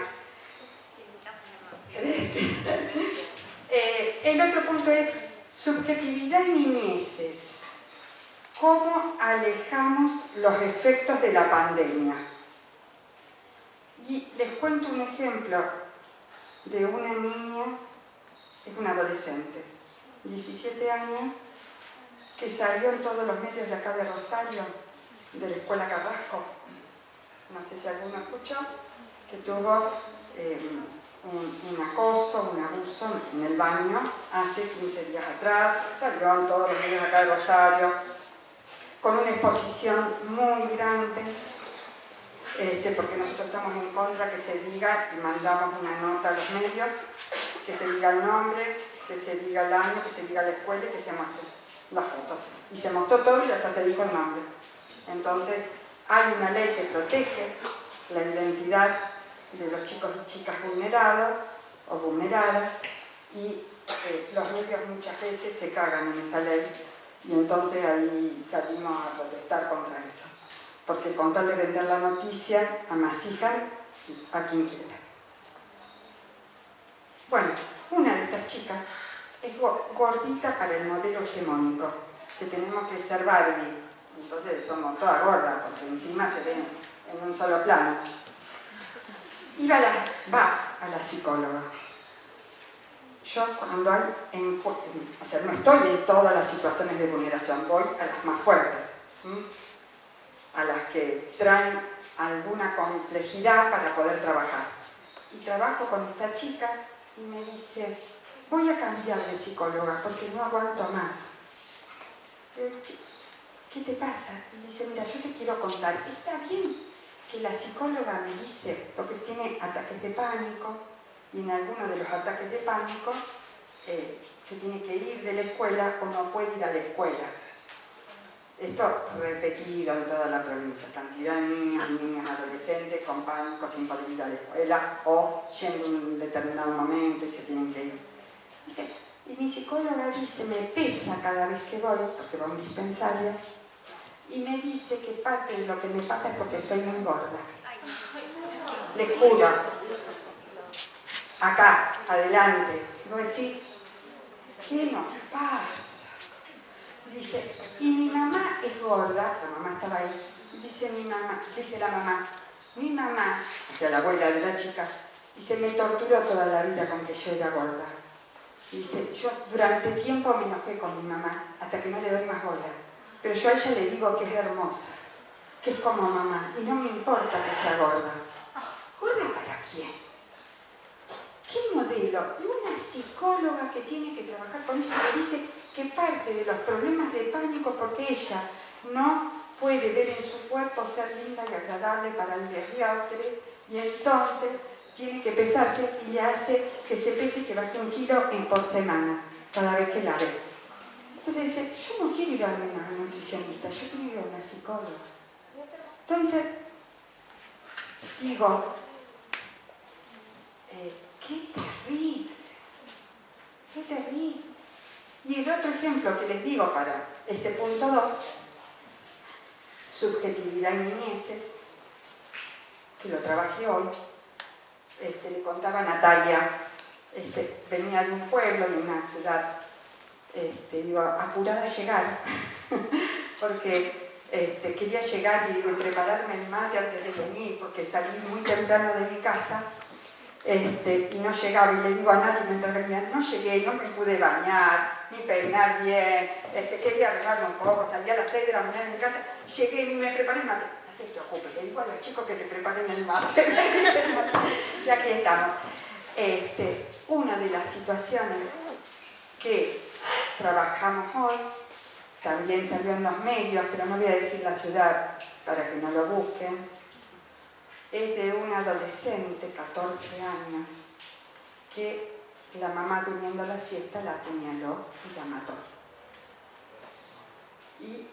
El otro punto es subjetividad y niñeces. ¿Cómo alejamos los efectos de la pandemia? Y les cuento un ejemplo de una niña, es una adolescente, 17 años, que salió en todos los medios de acá de Rosario, de la Escuela Carrasco. No sé si alguno escuchó, que tuvo un acoso, un abuso en el baño hace 15 días atrás, salió en todos los medios de acá de Rosario, con una exposición muy grande, porque nosotros estamos en contra que se diga, y mandamos una nota a los medios, que se diga el nombre, que se diga el año, que se diga la escuela y que se muestren las fotos. Y se mostró todo y hasta se dijo el nombre. Entonces, hay una ley que protege la identidad de los chicos y chicas vulnerados o vulneradas, y los medios muchas veces se cagan en esa ley, y entonces ahí salimos a protestar contra eso, porque con tal de vender la noticia amasijan a quien quiera. Bueno, una de estas chicas es gordita para el modelo hegemónico, que tenemos que ser Barbie, entonces somos todas gordas, porque encima se ven en un solo plano. Y va a la psicóloga. Yo cuando hay, o sea, no estoy en todas las situaciones de vulneración, voy a las más fuertes, a las que traen alguna complejidad para poder trabajar. Y trabajo con esta chica y me dice, voy a cambiar de psicóloga porque no aguanto más. ¿Qué te pasa? Y dice, mira, yo te quiero contar, está bien que la psicóloga me dice, porque tiene ataques de pánico, y en alguno de los ataques de pánico se tiene que ir de la escuela o no puede ir a la escuela. Esto repetido en toda la provincia, cantidad de niños y niñas adolescentes con pánico sin poder ir a la escuela o yendo en un determinado momento y se tienen que ir. Dice, y mi psicóloga dice, me pesa cada vez que voy, porque va a un dispensario, y me dice que parte de lo que me pasa es porque estoy muy gorda. Les juro, acá, adelante, voy a decir, ¿qué nos pasa? Dice, y mi mamá es gorda, la mamá estaba ahí, dice la mamá, mi mamá, o sea la abuela de la chica, dice, me torturó toda la vida con que yo era gorda. Dice, yo durante tiempo me enojé con mi mamá, hasta que no le doy más bola. Pero yo a ella le digo que es hermosa, que es como mamá, y no me importa que sea gorda. ¿Gorda para quién? ¿Qué modelo? De una psicóloga que tiene que trabajar con ella, que dice que parte de los problemas de pánico porque ella no puede ver en su cuerpo ser linda y agradable para el otro, y entonces tiene que pesarse y le hace que se pese y que baje 1 kilo por semana, cada vez que la ve. Entonces dice, yo no quiero ir a una nutricionista, yo quiero ir a una psicóloga. Entonces, digo, qué terrible, qué terrible. Y el otro ejemplo que les digo para este punto 2, subjetividad y niñeces, que lo trabajé hoy, le contaba a Natalia, venía de un pueblo, de una ciudad, digo, apurada a llegar, porque quería llegar y digo, prepararme el mate antes de venir, porque salí muy temprano de mi casa, y no llegaba, y le digo a Nati mientras venía, no llegué, no me pude bañar, ni peinar bien, quería arreglarme un poco, salí a las 6 de la mañana en mi casa, llegué y me preparé el mate. No te preocupes, le digo a los chicos que te preparen el mate. Y aquí estamos. Una de las situaciones que trabajamos hoy, también salió en los medios, pero no voy a decir la ciudad para que no lo busquen, es de una adolescente, 14 años, que la mamá durmiendo la siesta la apuñaló y la mató. Y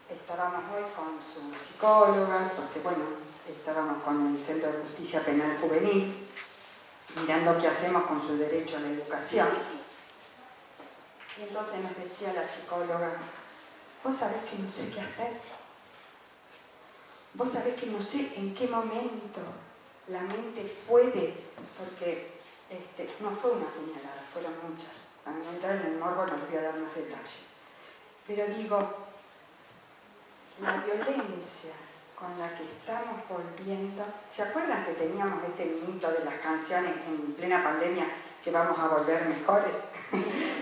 estábamos hoy con su psicóloga, porque bueno, estábamos con el Centro de Justicia Penal Juvenil, mirando qué hacemos con su derecho a la educación. Y entonces nos decía la psicóloga, vos sabés que no sé qué hacer. Vos sabés que no sé en qué momento la mente puede, porque no fue una puñalada, fueron muchas. Para no entrar en el morbo no les voy a dar más detalles. Pero digo, la violencia con la que estamos volviendo, ¿se acuerdan que teníamos este mito de las canciones en plena pandemia que vamos a volver mejores?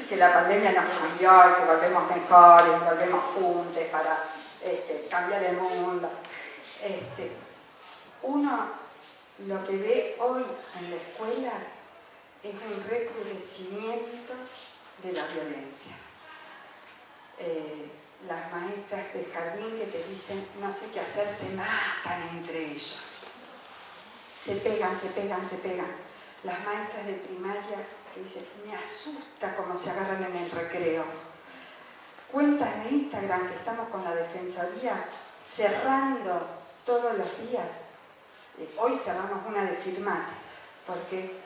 Que la pandemia nos cambió y que volvemos mejores, volvemos juntos para cambiar el mundo. Uno lo que ve hoy en la escuela es un recrudecimiento de la violencia. Las maestras de jardín que te dicen no sé qué hacer, se matan entre ellos. Se pegan, se pegan, se pegan. Las maestras de primaria que dicen, me asusta cómo se agarran en el recreo. Cuentas de Instagram que estamos con la Defensoría cerrando todos los días. Hoy cerramos una de Firmat, porque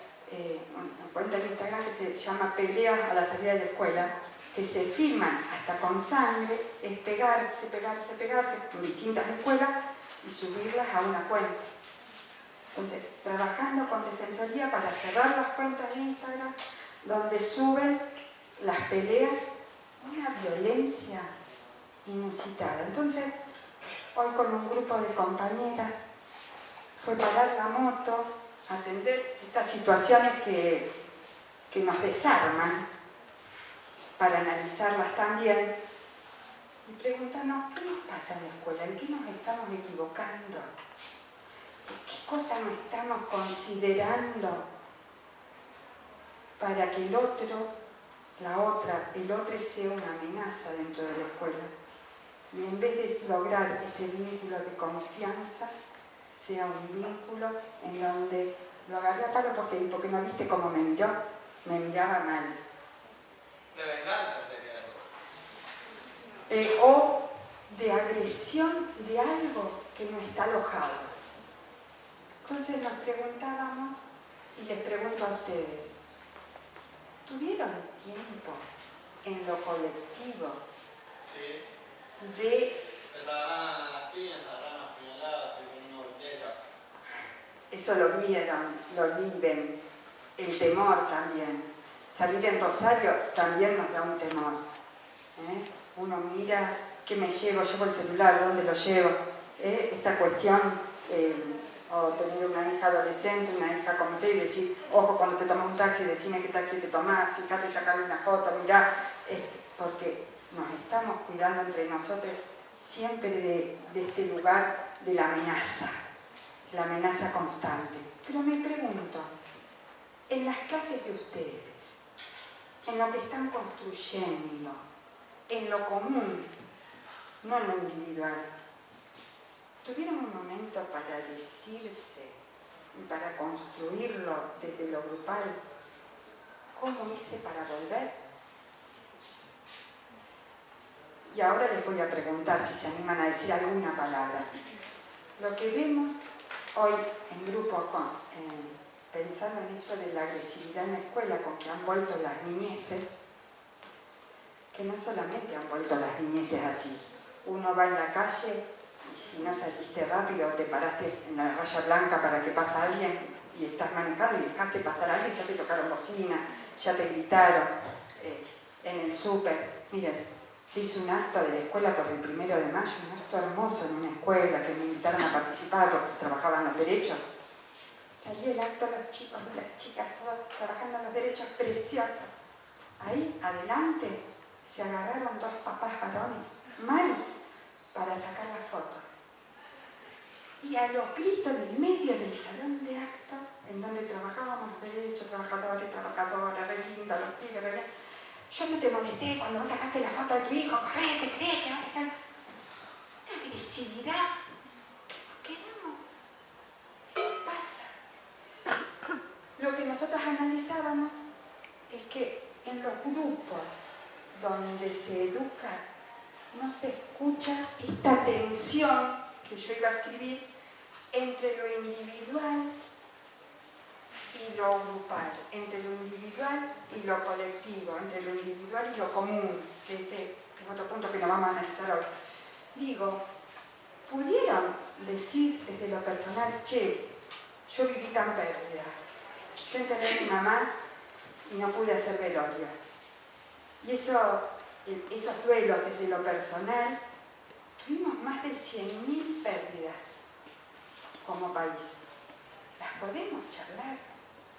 una cuenta de Instagram que se llama Peleas a la salida de la escuela, que se filman hasta con sangre, es pegarse, pegarse, pegarse en distintas escuelas y subirlas a una cuenta. Entonces, trabajando con Defensoría para cerrar las cuentas de Instagram, donde suben las peleas, una violencia inusitada. Entonces, hoy con un grupo de compañeras fue parar la moto, atender estas situaciones que nos desarman, para analizarlas también y preguntarnos qué nos pasa en la escuela, en qué nos estamos equivocando, qué cosas nos estamos considerando para que el otro, la otra, el otro sea una amenaza dentro de la escuela. Y en vez de lograr ese vínculo de confianza, sea un vínculo en donde lo agarré a palo porque no viste cómo me miró, me miraba mal. De venganza sería algo. O de agresión de algo que no está alojado. Entonces nos preguntábamos, y les pregunto a ustedes, ¿tuvieron tiempo en lo colectivo de... Se agarran las piñas, se agarran las puñaladas, con una botella. Eso lo vieron, lo viven, el temor también. Salir en Rosario también nos da un temor. Uno mira, ¿qué me llevo? ¿Llevo el celular? ¿Dónde lo llevo? Esta cuestión, o tener una hija adolescente, una hija como usted, y decir, ojo, cuando te tomas un taxi, decime qué taxi te tomás, fíjate, sacarle una foto, mirá, porque nos estamos cuidando entre nosotros siempre de este lugar de la amenaza constante. Pero me pregunto, en las clases de ustedes, en lo que están construyendo, en lo común, no en lo individual, ¿tuvieron un momento para decirse y para construirlo desde lo grupal? ¿Cómo hice para volver? Y ahora les voy a preguntar si se animan a decir alguna palabra. Lo que vemos hoy en grupo, pensando en esto de la agresividad en la escuela, con que han vuelto las niñeces, que no solamente han vuelto las niñeces así. Uno va en la calle y si no saliste rápido, te paraste en la raya blanca para que pase alguien y estás manejando y dejaste pasar a alguien, ya te tocaron bocina, ya te gritaron. En el súper, miren, se hizo un acto de la escuela por el 1 de mayo, un acto hermoso en una escuela que me invitaron a participar porque se trabajaban los derechos. Salió el acto, los chicos y las chicas, todos trabajando en los derechos, preciosos. Ahí, adelante, se agarraron 2 papás varones, mal, para sacar la foto. Y a los gritos en medio del salón de acto, en donde trabajábamos los derechos, trabajadores, trabajadoras, re linda, los pibes, re linda. Yo no te molesté cuando vos sacaste la foto de tu hijo, correte, crees que va a estar... Una agresividad que nos quedamos. ¿Qué pasa? Lo que nosotros analizábamos es que en los grupos donde se educa no se escucha esta tensión que yo iba a escribir entre lo individual y lo grupal, entre lo individual y lo colectivo, entre lo individual y lo común, que ese es otro punto que no vamos a analizar hoy. Digo, ¿pudieron decir desde lo personal, che, yo viví tan pérdida, yo enterré a mi mamá y no pude hacer velorio? Y esos duelos desde lo personal, tuvimos más de 100.000 pérdidas como país. Las podemos charlar.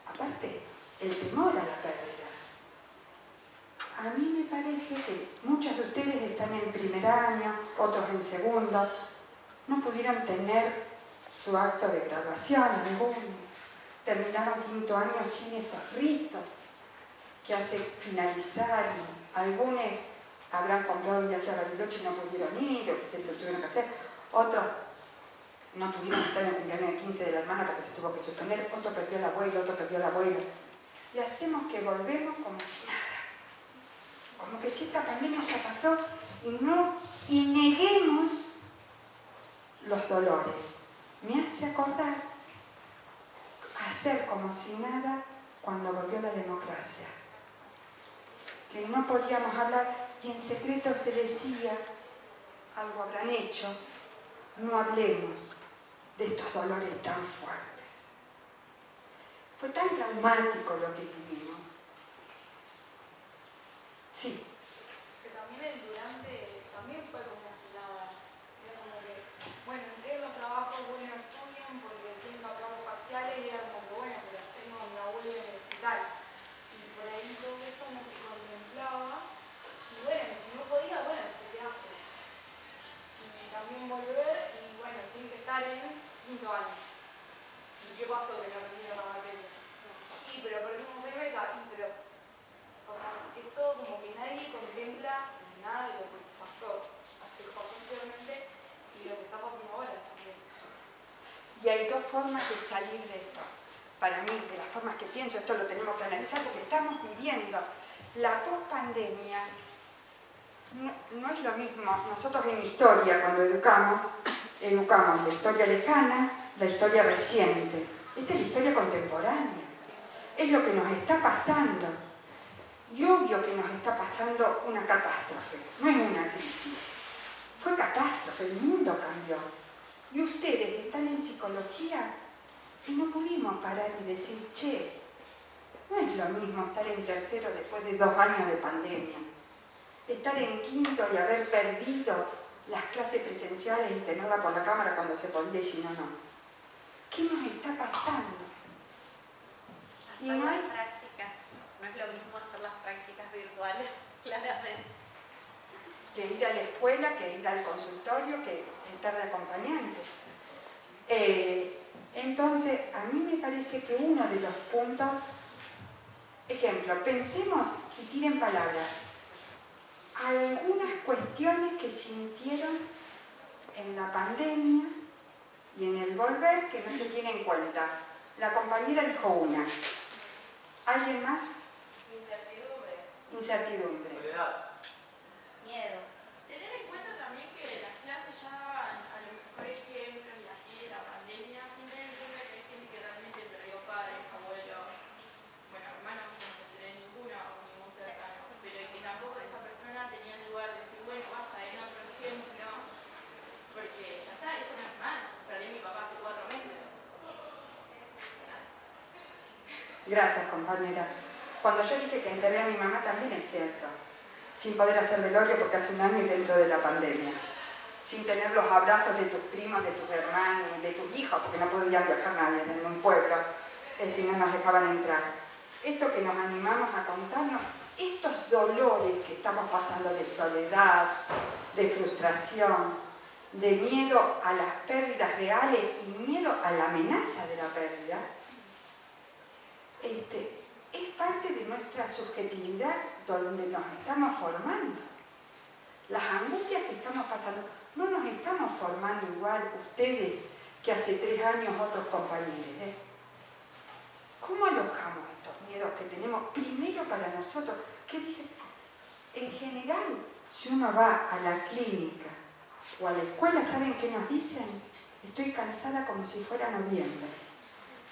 Aparte, el temor a la pérdida. A mí me parece que muchos de ustedes están en primer año, otros en segundo, no pudieron tener su acto de graduación, algunos. Terminaron quinto año sin esos ritos que hace finalizar, y algunos habrán comprado un viaje a Bariloche y no pudieron ir, o que se lo tuvieron que hacer. Otros no pudieron estar en el cumpleaños del 15 de la hermana porque se tuvo que suspender. Otro perdió al abuelo, otro perdió al abuelo. Y hacemos que volvemos como si nada. Como que si esta pandemia ya pasó y neguemos los dolores. Me hace acordar hacer como si nada cuando volvió la democracia. Que no podíamos hablar y en secreto se decía, algo habrán hecho, no hablemos de estos dolores tan fuertes. Fue tan traumático lo que vivimos. Sí. Que también el durante, también fue como si nada. Era como que, bueno, entré en los trabajos, bueno, no estudian porque tengo trabajos parciales y era como que, bueno, pero tengo a mi abuelo en el hospital. Y por ahí todo eso no se contemplaba. Y bueno, si no podía, bueno, te quedaste. Y también volver, y bueno, tiene que estar en quinto año. ¿Y qué pasó que no aprendí la materia? Y pero perdimos 6 meses, y pero... O sea, es todo como que nadie contempla nada de lo que pasó, hasta que pasó anteriormente y lo que está pasando ahora también. Y hay dos formas de salir de esto. Para mí, de las formas que pienso, esto lo tenemos que analizar porque estamos viviendo la pospandemia. No es lo mismo. Nosotros en historia, cuando educamos la historia lejana, la historia reciente. Esta es la historia contemporánea. Es lo que nos está pasando. Y obvio que nos está pasando una catástrofe, no es una crisis. Fue catástrofe, el mundo cambió. Y ustedes están en psicología y no pudimos parar y decir, che, no es lo mismo estar en tercero después de 2 años de pandemia. Estar en quinto y haber perdido las clases presenciales y tenerla por la cámara cuando se podía y si no, no. ¿Qué nos está pasando? Y no hay... No es lo mismo hacer las prácticas virtuales, claramente. Que ir a la escuela, que ir al consultorio, que estar de acompañante. Entonces, a mí me parece que uno de los puntos, ejemplo, pensemos y tiren palabras, algunas cuestiones que sintieron en la pandemia y en el volver que no se tienen en cuenta. La compañera dijo una. ¿Alguien más? Incertidumbre. Soledad. Miedo. Tener en cuenta también que las clases ya a lo mejor ejemplos y así de la pandemia, sin tener en cuenta que hay gente que realmente perdió padres, abuelos, bueno, hermanos no tendré ninguna o ningún cercano, pero que tampoco esa persona tenía el lugar de decir, bueno, basta de otro ejemplo, porque ya está, es una semana, perdí a mi papá hace 4 meses. Gracias, compañera. Cuando yo dije que enterré a mi mamá también es cierto. Sin poder hacer velorio porque hace 1 año y dentro de la pandemia. Sin tener los abrazos de tus primos, de tus hermanos, de tus hijos, porque no podía viajar nadie en un pueblo y no nos dejaban entrar. Esto que nos animamos a contarnos, estos dolores que estamos pasando de soledad, de frustración, de miedo a las pérdidas reales y miedo a la amenaza de la pérdida, es parte de nuestra subjetividad donde nos estamos formando. Las angustias que estamos pasando, no nos estamos formando igual ustedes que hace 3 años otros compañeros. ¿Cómo alojamos estos miedos que tenemos primero para nosotros? ¿Qué dices? En general, si uno va a la clínica o a la escuela, ¿saben qué nos dicen? Estoy cansada como si fuera noviembre.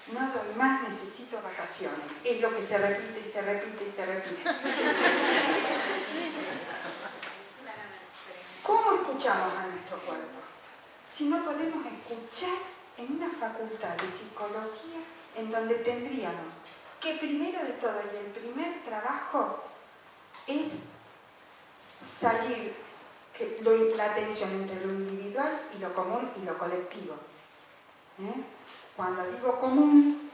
No doy más, necesito vacaciones. ocasiones. Es lo que se repite y se repite y se repite. ¿Cómo escuchamos a nuestro cuerpo? Si no podemos escuchar en una facultad de psicología en donde tendríamos que primero de todo y el primer trabajo es salir la tensión entre lo individual y lo común y lo colectivo. Cuando digo común,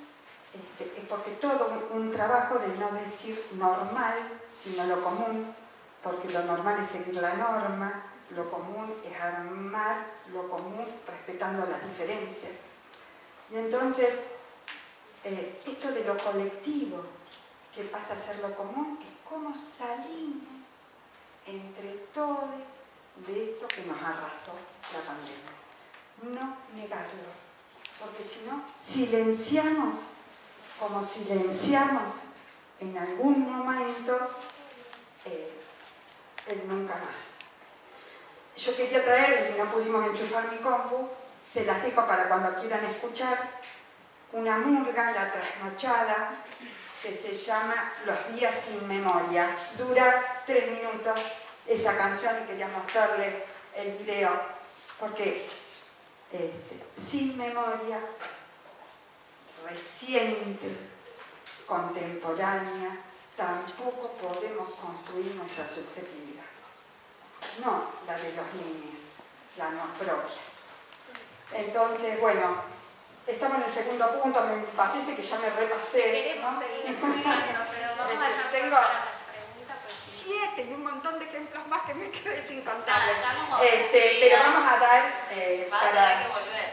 es porque todo un trabajo de no decir normal, sino lo común, porque lo normal es seguir la norma, lo común es armar lo común respetando las diferencias. Y entonces, esto de lo colectivo, que pasa a ser lo común, es cómo salimos entre todos de esto que nos arrasó la pandemia. No negarlo, porque si no, silenciamos, como silenciamos en algún momento el nunca más. Yo quería traer, y no pudimos enchufar mi compu, se las dejo para cuando quieran escuchar, una murga, La Trasnochada, que se llama Los días sin memoria. Dura 3 minutos esa canción y quería mostrarles el video, porque sin memoria, reciente, contemporánea, tampoco podemos construir nuestra subjetividad. No la de los niños, la no propia. Entonces, bueno, estamos en el segundo punto, me parece que ya me repasé, ¿no? Pero vamos a dejar Tengo para la pregunta, pues, 7 y un montón de ejemplos más que me quedé sin contarles. Vamos a Pero vamos a dar va a tener que volver.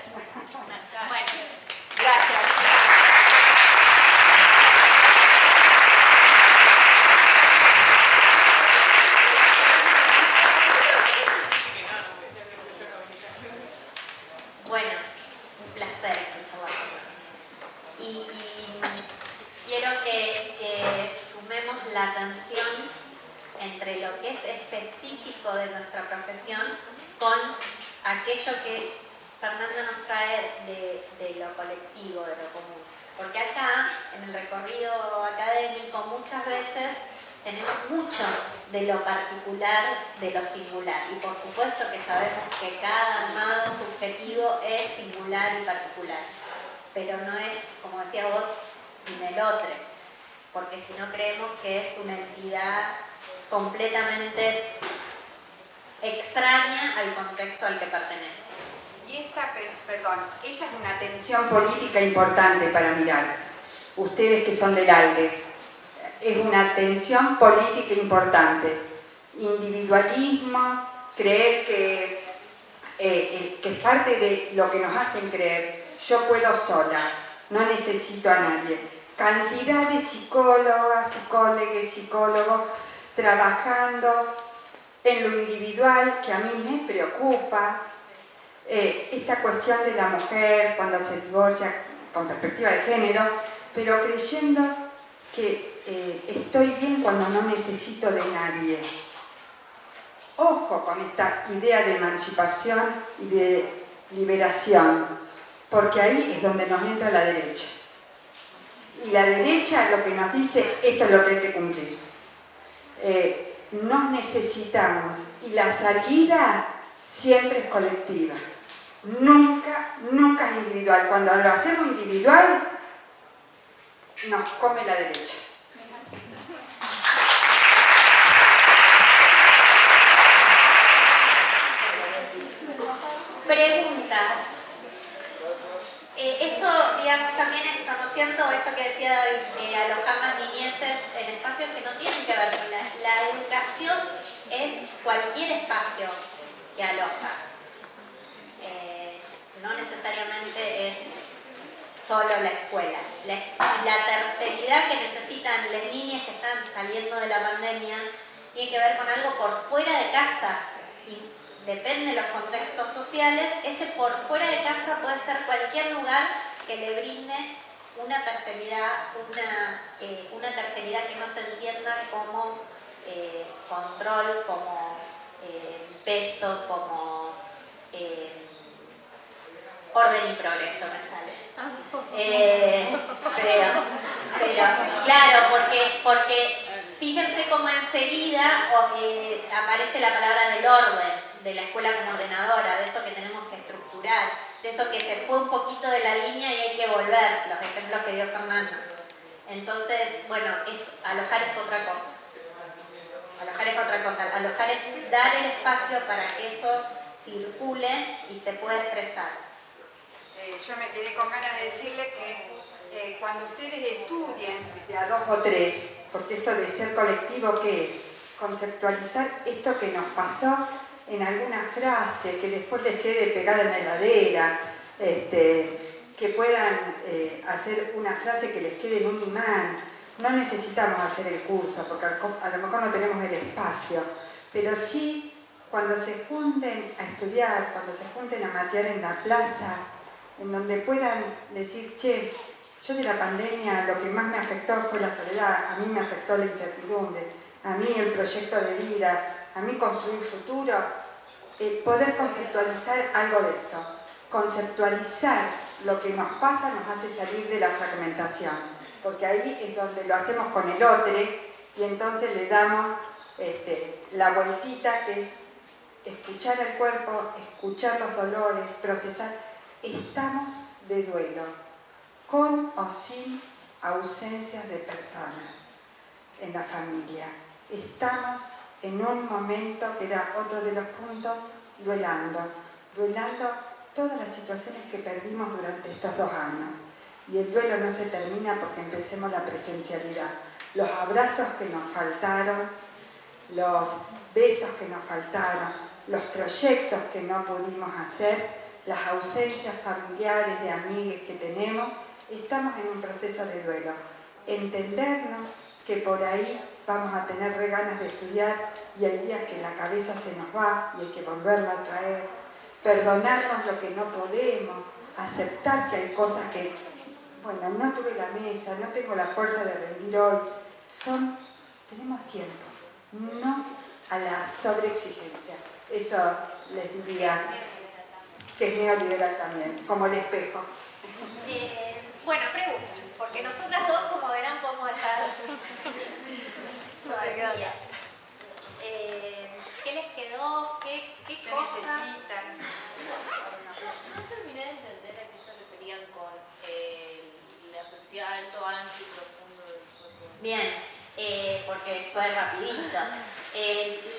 Bueno, Gracias. bueno, un placer charlar con vos. Y quiero que sumemos la atención entre lo que es específico de nuestra profesión con aquello que Fernanda nos trae de lo colectivo, de lo común. Porque acá, en el recorrido académico, muchas veces tenemos mucho de lo particular, de lo singular. Y por supuesto que sabemos que cada armado subjetivo es singular y particular. Pero no es, como decías vos, sin el otro. Porque si no creemos que es una entidad completamente extraña al contexto al que pertenece. Y ella es una tensión política importante para mirar. Ustedes que son del ALDE, es una tensión política importante. Individualismo, creer que es parte de lo que nos hacen creer. Yo puedo sola, no necesito a nadie. Cantidad de psicólogas, psicólogos trabajando en lo individual, que a mí me preocupa. Esta cuestión de la mujer cuando se divorcia con perspectiva de género, pero creyendo que estoy bien cuando no necesito de nadie. Ojo con esta idea de emancipación y de liberación, porque ahí es donde nos entra la derecha. Y la derecha lo que nos dice, esto es lo que hay que cumplir. Nos necesitamos y la salida siempre es colectiva. Nunca es individual. Cuando lo hacemos individual, nos come la derecha. Preguntas. Esto, digamos, también es conociendo esto que decía David, de alojar las niñeces en espacios que no tienen que ver con la educación, es cualquier espacio que aloja. No necesariamente es solo la escuela. La terceridad que necesitan las niñas que están saliendo de la pandemia tiene que ver con algo por fuera de casa. Y depende de los contextos sociales, ese por fuera de casa puede ser cualquier lugar que le brinde una terceridad, una terceridad que no se entienda como control, como peso, como orden y progreso, me sale. Pero Claro, porque fíjense cómo enseguida aparece la palabra del orden, de la escuela como ordenadora, de eso que tenemos que estructurar, de eso que se fue un poquito de la línea y hay que volver, los ejemplos que dio Fernanda. Entonces, bueno, alojar es otra cosa. Alojar es otra cosa. Alojar es dar el espacio para que eso circule y se pueda expresar. Yo me quedé con ganas de decirle que cuando ustedes estudien de a 2 o 3, porque esto de ser colectivo, ¿qué es? Conceptualizar esto que nos pasó en alguna frase, que después les quede pegada en la heladera, que puedan hacer una frase que les quede en un imán. No necesitamos hacer el curso, porque a lo mejor no tenemos el espacio, pero sí cuando se junten a estudiar, cuando se junten a matear en la plaza, en donde puedan decir, che, yo de la pandemia lo que más me afectó fue la soledad, a mí me afectó la incertidumbre, a mí el proyecto de vida, a mí construir futuro, poder conceptualizar algo de esto. Conceptualizar lo que nos pasa nos hace salir de la fragmentación, porque ahí es donde lo hacemos con el otro y entonces le damos la vueltita que es escuchar el cuerpo, escuchar los dolores, procesar. Estamos de duelo, con o sin ausencias de personas en la familia. Estamos en un momento que era otro de los puntos, duelando todas las situaciones que perdimos durante estos 2 años. Y el duelo no se termina porque empecemos la presencialidad. Los abrazos que nos faltaron, los besos que nos faltaron, los proyectos que no pudimos hacer, las ausencias familiares de amigues que tenemos, estamos en un proceso de duelo. Entendernos que por ahí vamos a tener re ganas de estudiar y hay días que la cabeza se nos va y hay que volverla a traer. Perdonarnos lo que no podemos, aceptar que hay cosas que, bueno, no tuve la mesa, no tengo la fuerza de rendir hoy. Tenemos tiempo, no a la sobreexigencia. Eso les diría que es neoliberal también, como el espejo. Bueno, preguntas, porque nosotras dos, como verán, podemos estar todavía. ¿Qué les quedó? ¿Qué cosas? Necesitan. No terminé de entender a qué se referían con la perspectiva alto, ancho y profundo del cuerpo. Bien, porque fue rapidito.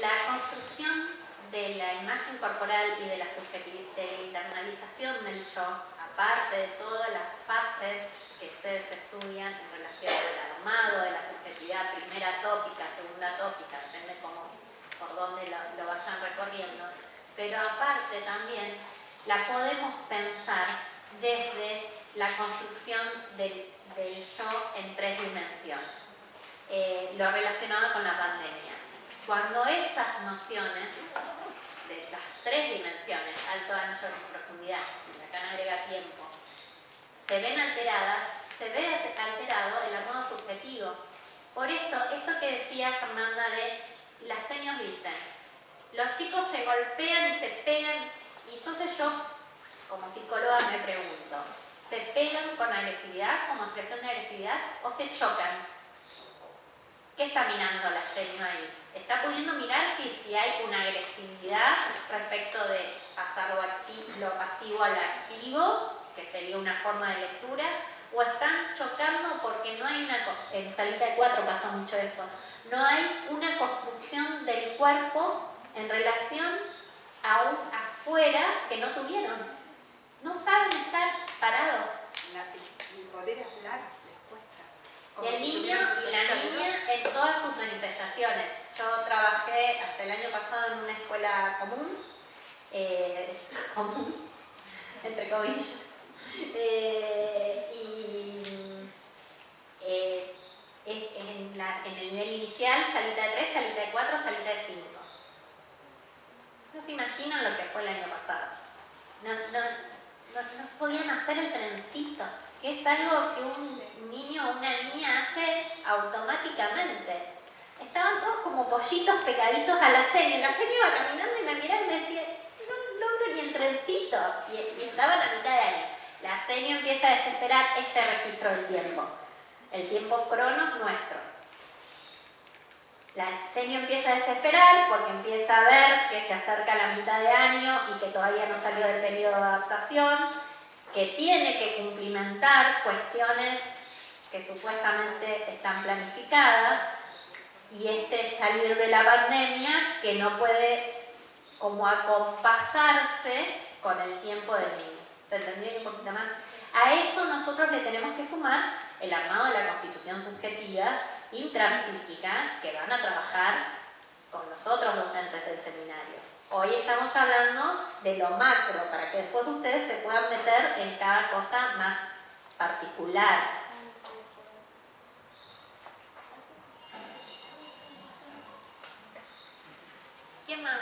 La construcción de la imagen corporal y de la internalización del yo, aparte de todas las fases que ustedes estudian en relación al armado de la subjetividad, primera tópica, segunda tópica, depende por dónde lo vayan recorriendo, pero aparte también la podemos pensar desde la construcción del yo en 3 dimensiones, lo relacionado con la pandemia. Cuando esas nociones de las 3 dimensiones, alto, ancho y profundidad, acá no agrega tiempo, se ven alteradas, se ve alterado el armado subjetivo. Por esto que decía Fernanda de las señas dicen, los chicos se golpean y se pegan, y entonces yo, como psicóloga, me pregunto, ¿se pegan con agresividad, como expresión de agresividad, o se chocan? ¿Qué está mirando la seña ahí? ¿Está pudiendo mirar si hay una agresividad respecto de pasar lo pasivo al activo, que sería una forma de lectura, o están chocando porque no hay en Salita de 4 pasa mucho eso, no hay una construcción del cuerpo en relación a un afuera que no tuvieron? No saben estar parados. Y poder hablar les cuesta. Como El si niño tuvieran y la niña en todas sus manifestaciones. Yo trabajé hasta el año pasado en una escuela común, entre comillas, en el nivel inicial, salita de 3, salita de 4, salita de 5. No se imaginan lo que fue el año pasado. No podían hacer el trencito, que es algo que un niño o una niña hace automáticamente. Estaban todos como pollitos pegaditos a la seña. La seña iba caminando y me miraba y me decía, no logro ni el trencito. Y estaban a mitad de año. La seña empieza a desesperar este registro del tiempo. el tiempo cronos nuestro. La seño empieza a desesperar porque empieza a ver que se acerca la mitad de año y que todavía no salió del periodo de adaptación, que tiene que cumplimentar cuestiones que supuestamente están planificadas, y salir de la pandemia que no puede como acompasarse con el tiempo del niño. ¿Se entendió un poquito más? A eso nosotros le tenemos que sumar el armado de la constitución subjetiva intrapsíquica que van a trabajar con los otros docentes del seminario. Hoy estamos hablando de lo macro, para que después ustedes se puedan meter en cada cosa más particular. ¿Quién más?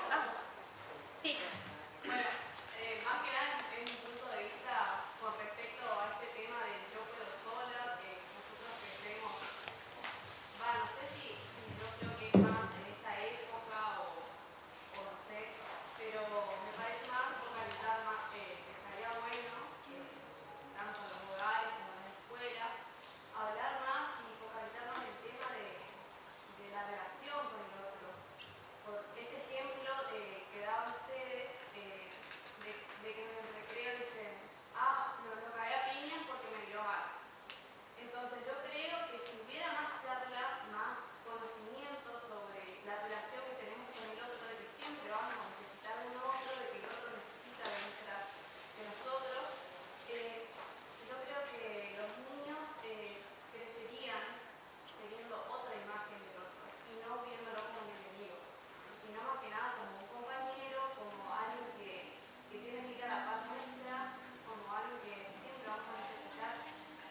Vamos. Sí. Bueno, más que nada es mi punto de vista con respecto a este tema del yo puedo sola, que nosotros crecemos, no sé si yo creo que es más en esta época o no sé, pero me parece más focalizar más, que estaría bueno, tanto en los hogares como en las escuelas, hablar más y focalizar más el tema de la relación con el otro. Por ese ejemplo que daban ustedes, de que en el recreo dicen, se lo caí a piñas porque me miró mal. Entonces yo creo que si hubiera más charla, más conocimiento sobre la relación que tenemos con el otro, de que siempre vamos a necesitar de un otro, de que el otro necesita de nosotros, yo creo que los niños crecerían teniendo otra imagen del otro y no viéndolo como un enemigo, sino más que nada como un compañero, como alguien que tiene que ir a la paz nuestra, como alguien que siempre vamos a necesitar.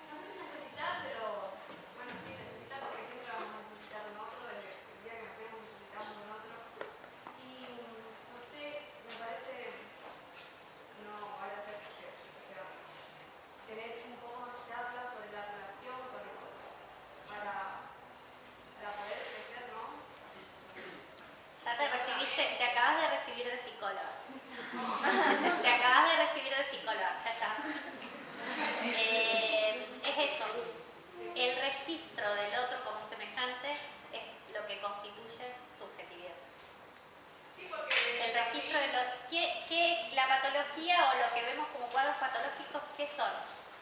No sé si necesitar, pero bueno, sí necesitar porque siempre vamos a necesitar de un otro, desde el día que nacemos necesitamos de un otro. Y no sé, me parece, no vale a ser que sea, tener un poco más charla sobre la relación con el otro, para poder crecer, ¿no? Ya te recibiste, te acabas de recibir de psicóloga. Te acabas de recibir de psicóloga, ya está. Es eso. El registro del otro como semejante es lo que constituye subjetividad. Sí, porque El registro de la patología o lo que vemos como cuadros patológicos, ¿qué son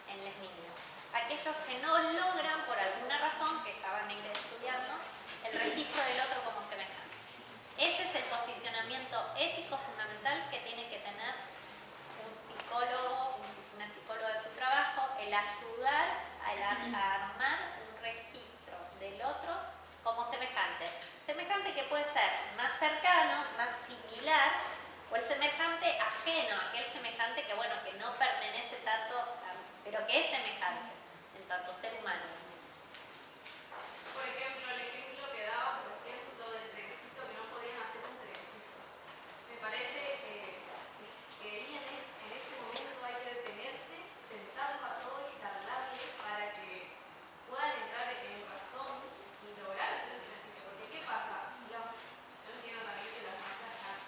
en los niños? Aquellos que no logran, por alguna razón, que ya van a ir estudiando, el registro del otro como semejante. Ese es el posicionamiento ético fundamental que tiene que tener un psicólogo, una psicóloga de su trabajo, el ayudar a armar un registro del otro como semejante. Semejante que puede ser más cercano, más similar, o el semejante ajeno, aquel semejante que, bueno, que no pertenece tanto, pero que es semejante en tanto ser humano. por ejemplo, el ejemplo que daba recién, lo del trencito, que no podían hacer un trencito. Me parece que ahí en ese momento hay que detenerse, sentarlo a todos y charlarles para que puedan entrar en razón y lograr hacer el trencito. Porque ¿qué pasa? Yo entiendo también que las masas están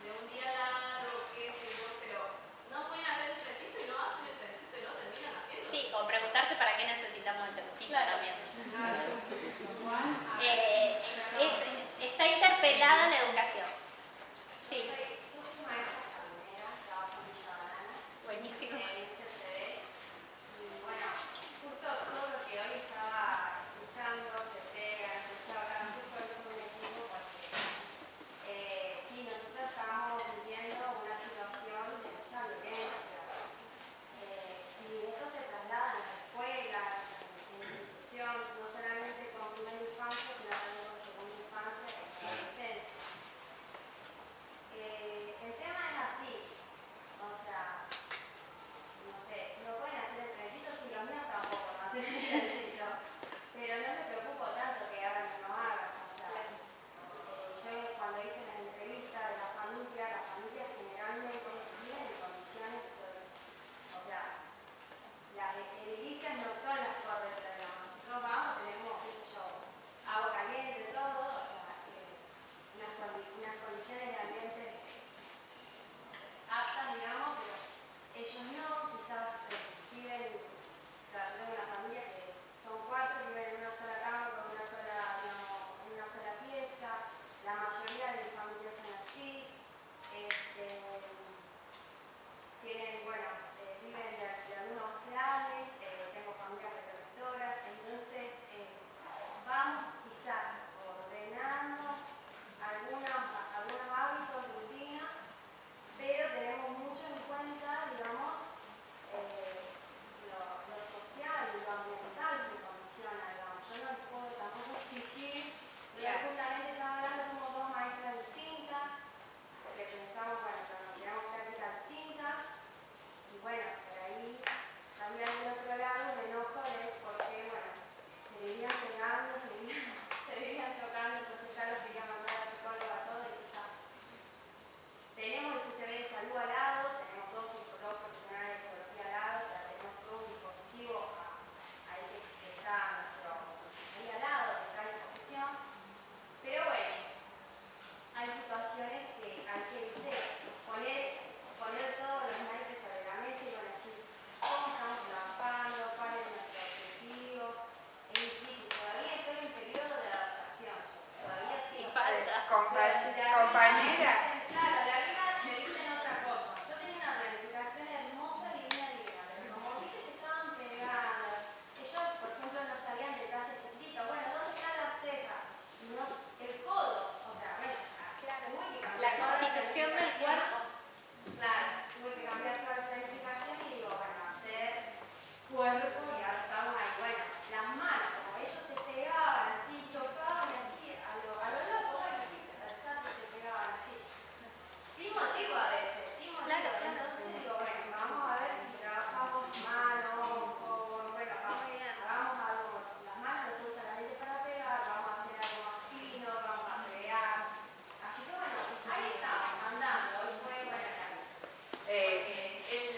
de un día largo, qué sé yo, pero no pueden hacer el trencito y no hacen el trencito y lo terminan haciendo. Sí, o preguntarse para qué necesitamos el trencito también. Está interpelada la educación. Sí. Buenísimo. Y bueno, justo todo lo que hoy estaba escuchando, justo eso me equipo porque sí, nosotros estamos viviendo una situación de mucha violencia y eso se traslada en las escuelas, en la institución, no solamente con primera infancia, sino también con segunda infancia y adolescencia.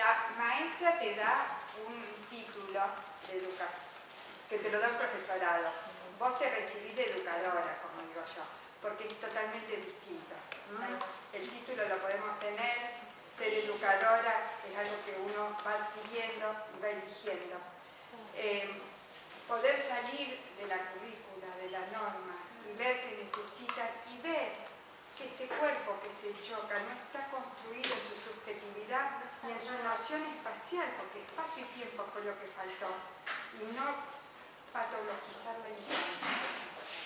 la maestra te da un título de educación, que te lo da el profesorado. Vos te recibís de educadora, como digo yo, porque es totalmente distinto, ¿no? El título lo podemos tener, ser educadora es algo que uno va adquiriendo y va eligiendo. Poder salir de la currícula, de la norma, y ver que necesitan, y ver que este cuerpo que se choca no está construido en su subjetividad y en su noción espacial, porque espacio y tiempo fue lo que faltó, y no patologizar la infancia.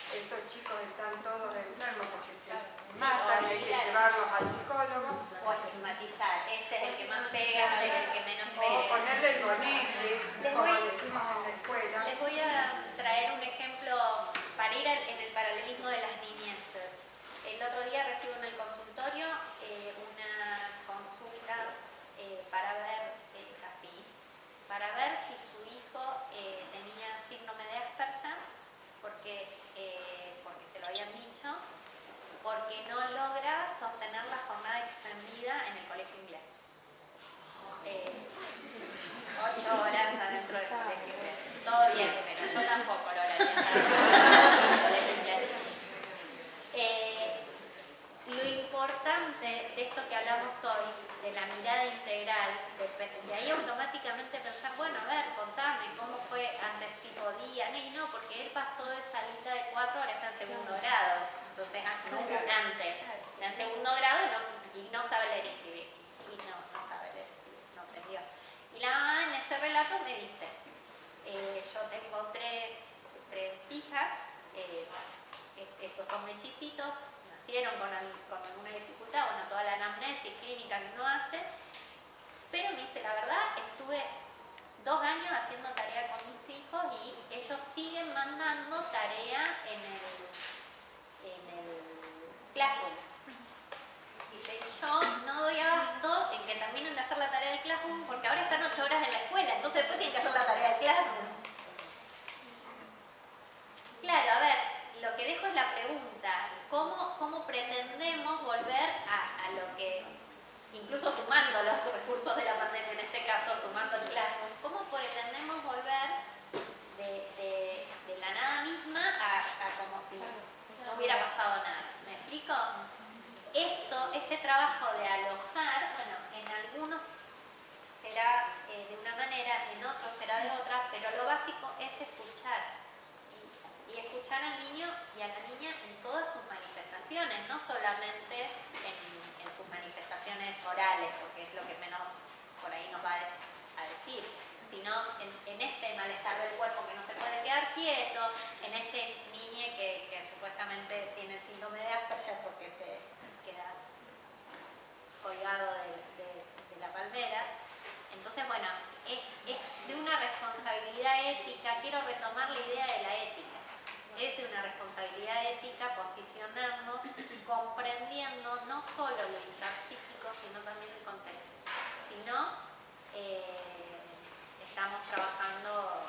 Estos chicos están todos enfermos porque se matan y hay que llevarlos al psicólogo. O estigmatizar, este es el que más pega, este es el que menos pega. O ponerle el bonete, como decimos en la escuela. Les voy a traer un ejemplo para ir en el paralelismo de las niñeces. El otro día recibo en el consultorio una consulta para ver si su hijo tenía síndrome de Asperger, porque se lo habían dicho, porque no logra sostener la jornada extendida en el colegio inglés. 8 horas adentro del colegio inglés. Todo bien, pero yo tampoco lo haría. Lo importante de esto que hablamos hoy, de la mirada integral, de ahí automáticamente pensar, bueno, a ver, contame, ¿cómo fue? Antes sí podía, no, porque él pasó de salita de 4, ahora está en segundo grado. Entonces, antes, está en segundo grado y no sabe leer y escribir. Sí, no sabe leer y escribir, no aprendió. Y la mamá en ese relato me dice, yo tengo tres hijas, estos son mellicitos, nacieron con alguna dificultad, bueno, toda la anamnesis clínica que uno hace, pero me dice, la verdad, estuve 2 años haciendo tarea con mis hijos y ellos siguen mandando tarea en el Classroom. Dice, yo no doy abasto en que terminen de hacer la tarea del Classroom porque ahora están 8 horas en la escuela, entonces después tienen que hacer la tarea del Classroom. Claro, a ver, lo que dejo es la pregunta, ¿cómo pretendemos volver a lo que, incluso sumando los recursos de la pandemia, en este caso sumando el Classroom, cómo pretendemos volver de la nada misma a como si no hubiera pasado nada? ¿Me explico? Este trabajo de alojar, bueno, en algunos será de una manera, en otros será de otra, pero lo básico es escuchar. Y escuchar al niño y a la niña en todas sus manifestaciones, no solamente en sus manifestaciones orales, porque es lo que menos por ahí nos va a decir, sino en este malestar del cuerpo que no se puede quedar quieto, en este niño que supuestamente tiene síndrome de Asperger porque se queda colgado de la palmera. Entonces, bueno, es de una responsabilidad ética, quiero retomar la idea de la ética. Es de una responsabilidad ética posicionarnos comprendiendo no solo lo intrapsíquico, sino también el contexto. Si no, estamos trabajando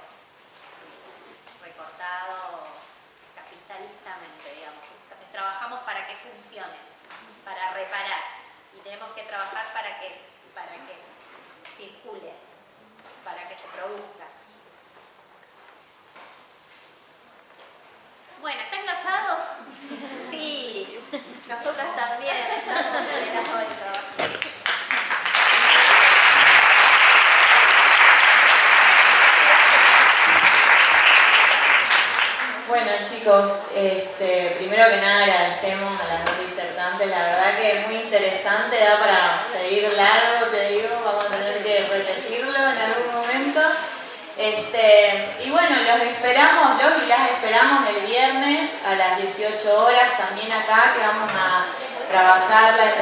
recortado capitalistamente, digamos. Trabajamos para que funcione, para reparar. Y tenemos que trabajar para que circule, para que se produzca. Bueno, ¿están casados? Sí, nosotras también estamos en el apoyo. Bueno chicos, primero que nada agradecemos a las dos disertantes, la verdad que es muy interesante, da para seguir largo, te digo, vamos a tener que repetirlo en algún momento. Y bueno, los y las esperamos el viernes a las 18 horas también acá, que vamos a trabajar la